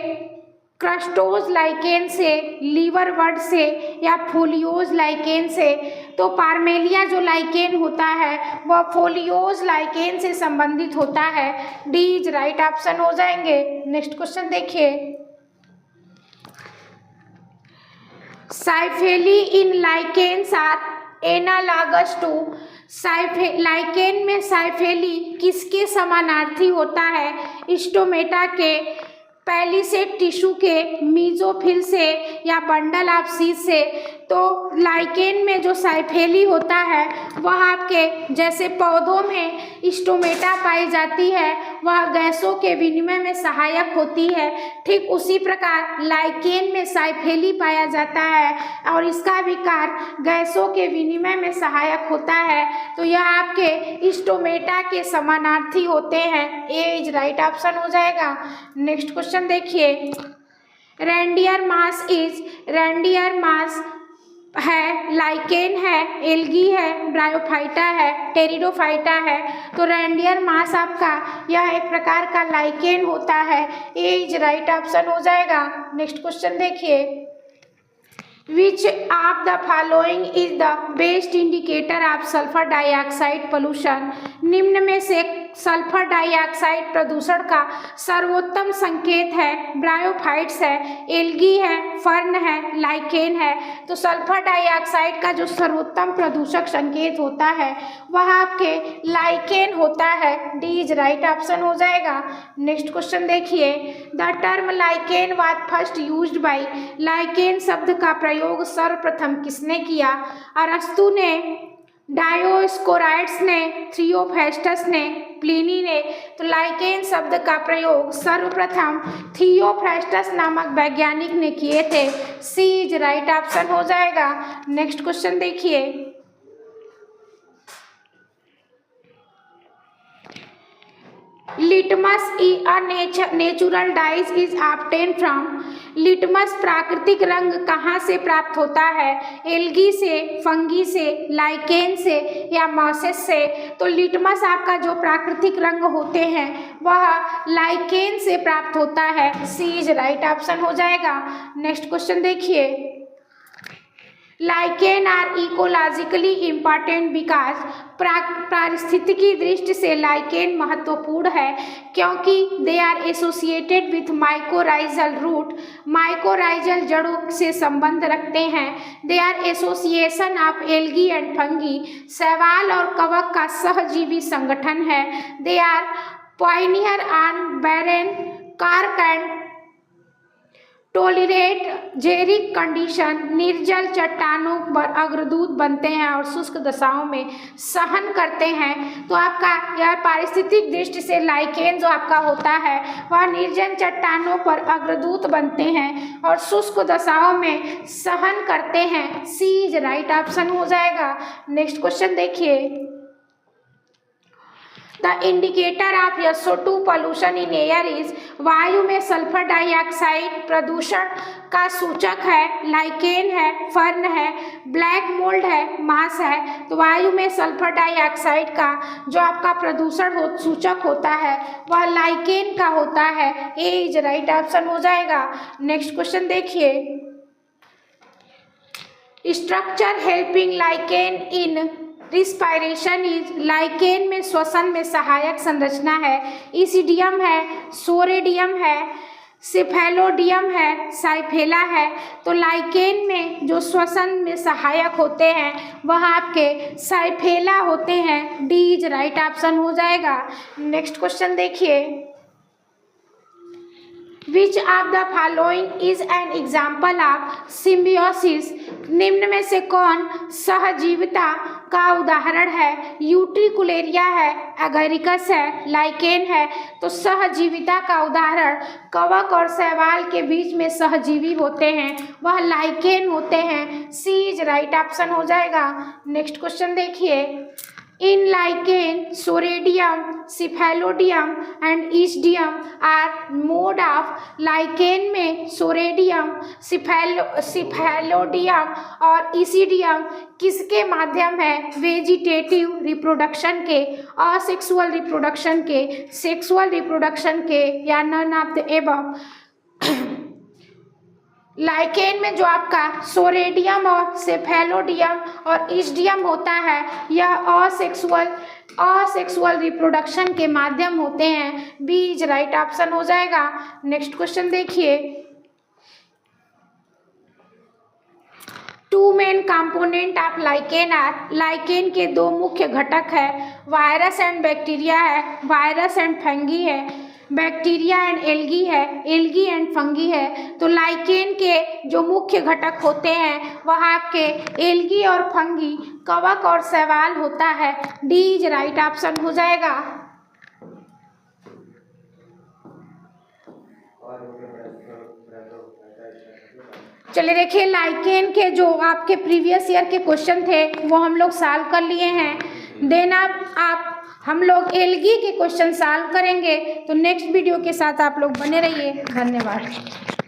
क्रस्टोज लाइकेन से, लीवरवर्ट से या फोलियोज लाइकेन से। तो पार्मेलिया जो लाइकेन होता है वह फोलियोज लाइकेन से संबंधित होता है। डी इज राइट ऑप्शन हो जाएंगे। नेक्स्ट क्वेश्चन देखिए, cyphellae in lichens are analogous to, lichen में साइफेली किसके समानार्थी होता है? स्टोमेटा के, पैलिसेड टिश्यू के, मीजोफिल से या बंडल ऑफ सीड से। तो लाइकेन में जो साइफेली होता है वह आपके जैसे पौधों में स्टोमेटा पाई जाती है, वह गैसों के विनिमय में सहायक होती है, ठीक उसी प्रकार लाइकेन में साइफेली पाया जाता है और इसका भी कार्य गैसों के विनिमय में सहायक होता है। तो यह आपके स्टोमेटा के समानार्थी होते हैं। ए इज राइट ऑप्शन हो जाएगा। नेक्स्ट क्वेश्चन देखिए, रेंडियर मास इज, रेंडियर मास है, लाइकेन है, एल्गी है, ब्रायोफाइटा है, टेरिडोफाइटा है। तो रेंडियर मास आपका यह एक प्रकार का लाइकेन होता है। ए इज राइट ऑप्शन हो जाएगा। नेक्स्ट क्वेश्चन देखिए, which of the following is the best indicator of sulphur dioxide pollution, निम्न में से सल्फर डाइऑक्साइड प्रदूषण का सर्वोत्तम संकेत है? ब्रायोफाइट्स है, एल्गी है, फर्न है, लाइकेन है। तो सल्फर डाइऑक्साइड का जो सर्वोत्तम प्रदूषक संकेत होता है वह आपके लाइकेन होता है। डी इज राइट ऑप्शन हो जाएगा। नेक्स्ट क्वेश्चन देखिए, the term lichen was first used by, lichen शब्द का प्रयोग सर्वप्रथम किसने किया? अरस्तु ने, डायोस्कोराइड्स ने, थियोफेस्टस ने, प्लिनी ने। तो लाइकेन शब्द का प्रयोग सर्वप्रथम थियोफ्रास्टस नामक वैज्ञानिक ने किए थे। सी इज राइट ऑप्शन हो जाएगा। नेक्स्ट क्वेश्चन देखिए, litmus natural dyes is obtain from, litmus प्राकृतिक रंग कहाँ से प्राप्त होता है? एल्गी से, फंगी से, लाइकेन से या मॉसेस से। तो लिटमस आपका जो प्राकृतिक रंग होते हैं वह लाइकेन से प्राप्त होता है। सी इज राइट ऑप्शन हो जाएगा। नेक्स्ट क्वेश्चन देखिए, lichen are ecologically important because, पारिस्थितिकी दृष्टि से लाइकेन महत्वपूर्ण है क्योंकि they are associated with mycorrhizal root, mycorrhizal जड़ों से संबंध रखते हैं। They are association of algae and fungi, शैवाल और कवक का सहजीवी संगठन है। They are pioneer on barren cork and tolerate xeric condition, निर्जल चट्टानों पर अग्रदूत बनते हैं और शुष्क दशाओं में सहन करते हैं। तो आपका यह पारिस्थितिक दृष्टि से लाइकेन जो आपका होता है वह निर्जल चट्टानों पर अग्रदूत बनते हैं और शुष्क दशाओं में सहन करते हैं। सी इज राइट ऑप्शन हो जाएगा। नेक्स्ट क्वेश्चन देखिए, the indicator of SO2 pollution in air is, वायु में सल्फर डाइऑक्साइड प्रदूषण का सूचक है? लाइकेन है, फर्न है, ब्लैक मोल्ड है, मास है। तो वायु में सल्फर डाइऑक्साइड का जो आपका प्रदूषण सूचक होता है वह लाइकेन का होता है। ए इज राइट ऑप्शन हो जाएगा। नेक्स्ट क्वेश्चन देखिए, structure helping lichen in respiration is, lichen में श्वसन में सहायक संरचना है। इसिडियम है, सोरेडियम है, सिफेलोडियम है, साइफेला है। तो लाइकेन में जो श्वसन में सहायक होते हैं वह आपके साइफेला होते हैं। डी इज राइट ऑप्शन हो जाएगा। नेक्स्ट क्वेश्चन देखिए, which of the following is an example of symbiosis, निम्न में से कौन सहजीविता का उदाहरण है, यूट्रिकुलेरिया है, एगरिकस है, लाइकेन है। तो सहजीविता का उदाहरण कवक और शैवाल के बीच में सहजीवी होते हैं, वह लाइकेन होते हैं। सी इज राइट ऑप्शन हो जाएगा। नेक्स्ट क्वेश्चन देखिए, in lichen soredium, cephalodium and isidium are mode of. Lichen में सोरेडियम, सिफेलोडियम और ईसीडियम किसके माध्यम है? वेजिटेटिव रिप्रोडक्शन के, असेक्सुअल रिप्रोडक्शन के, सेक्सुअल रिप्रोडक्शन के, या none of the above. Lichen में जो आपका सोरेडियम और सेफेलोडियम और ईस्डियम होता है, यह असेक्सुअल रिप्रोडक्शन के माध्यम होते हैं। बी इज राइट ऑप्शन हो जाएगा। नेक्स्ट क्वेश्चन देखिए, two main component of lichen are. Lichen के दो मुख्य घटक है, वायरस एंड बैक्टीरिया है, वायरस एंड फंगी है, बैक्टीरिया एंड एल्गी है, एल्गी एंड फंगी है। तो लाइकेन के जो मुख्य घटक होते हैं वह आपके एल्गी और फंगी, कवक और शैवाल होता है। डी इज राइट ऑप्शन हो जाएगा। चलिए देखिए, लाइकेन के जो आपके प्रीवियस ईयर के क्वेश्चन थे वो हम लोग सॉल्व कर लिए हैं। देन आप हम लोग एल्गी के क्वेश्चन सॉल्व करेंगे। तो नेक्स्ट वीडियो के साथ आप लोग बने रहिए। धन्यवाद।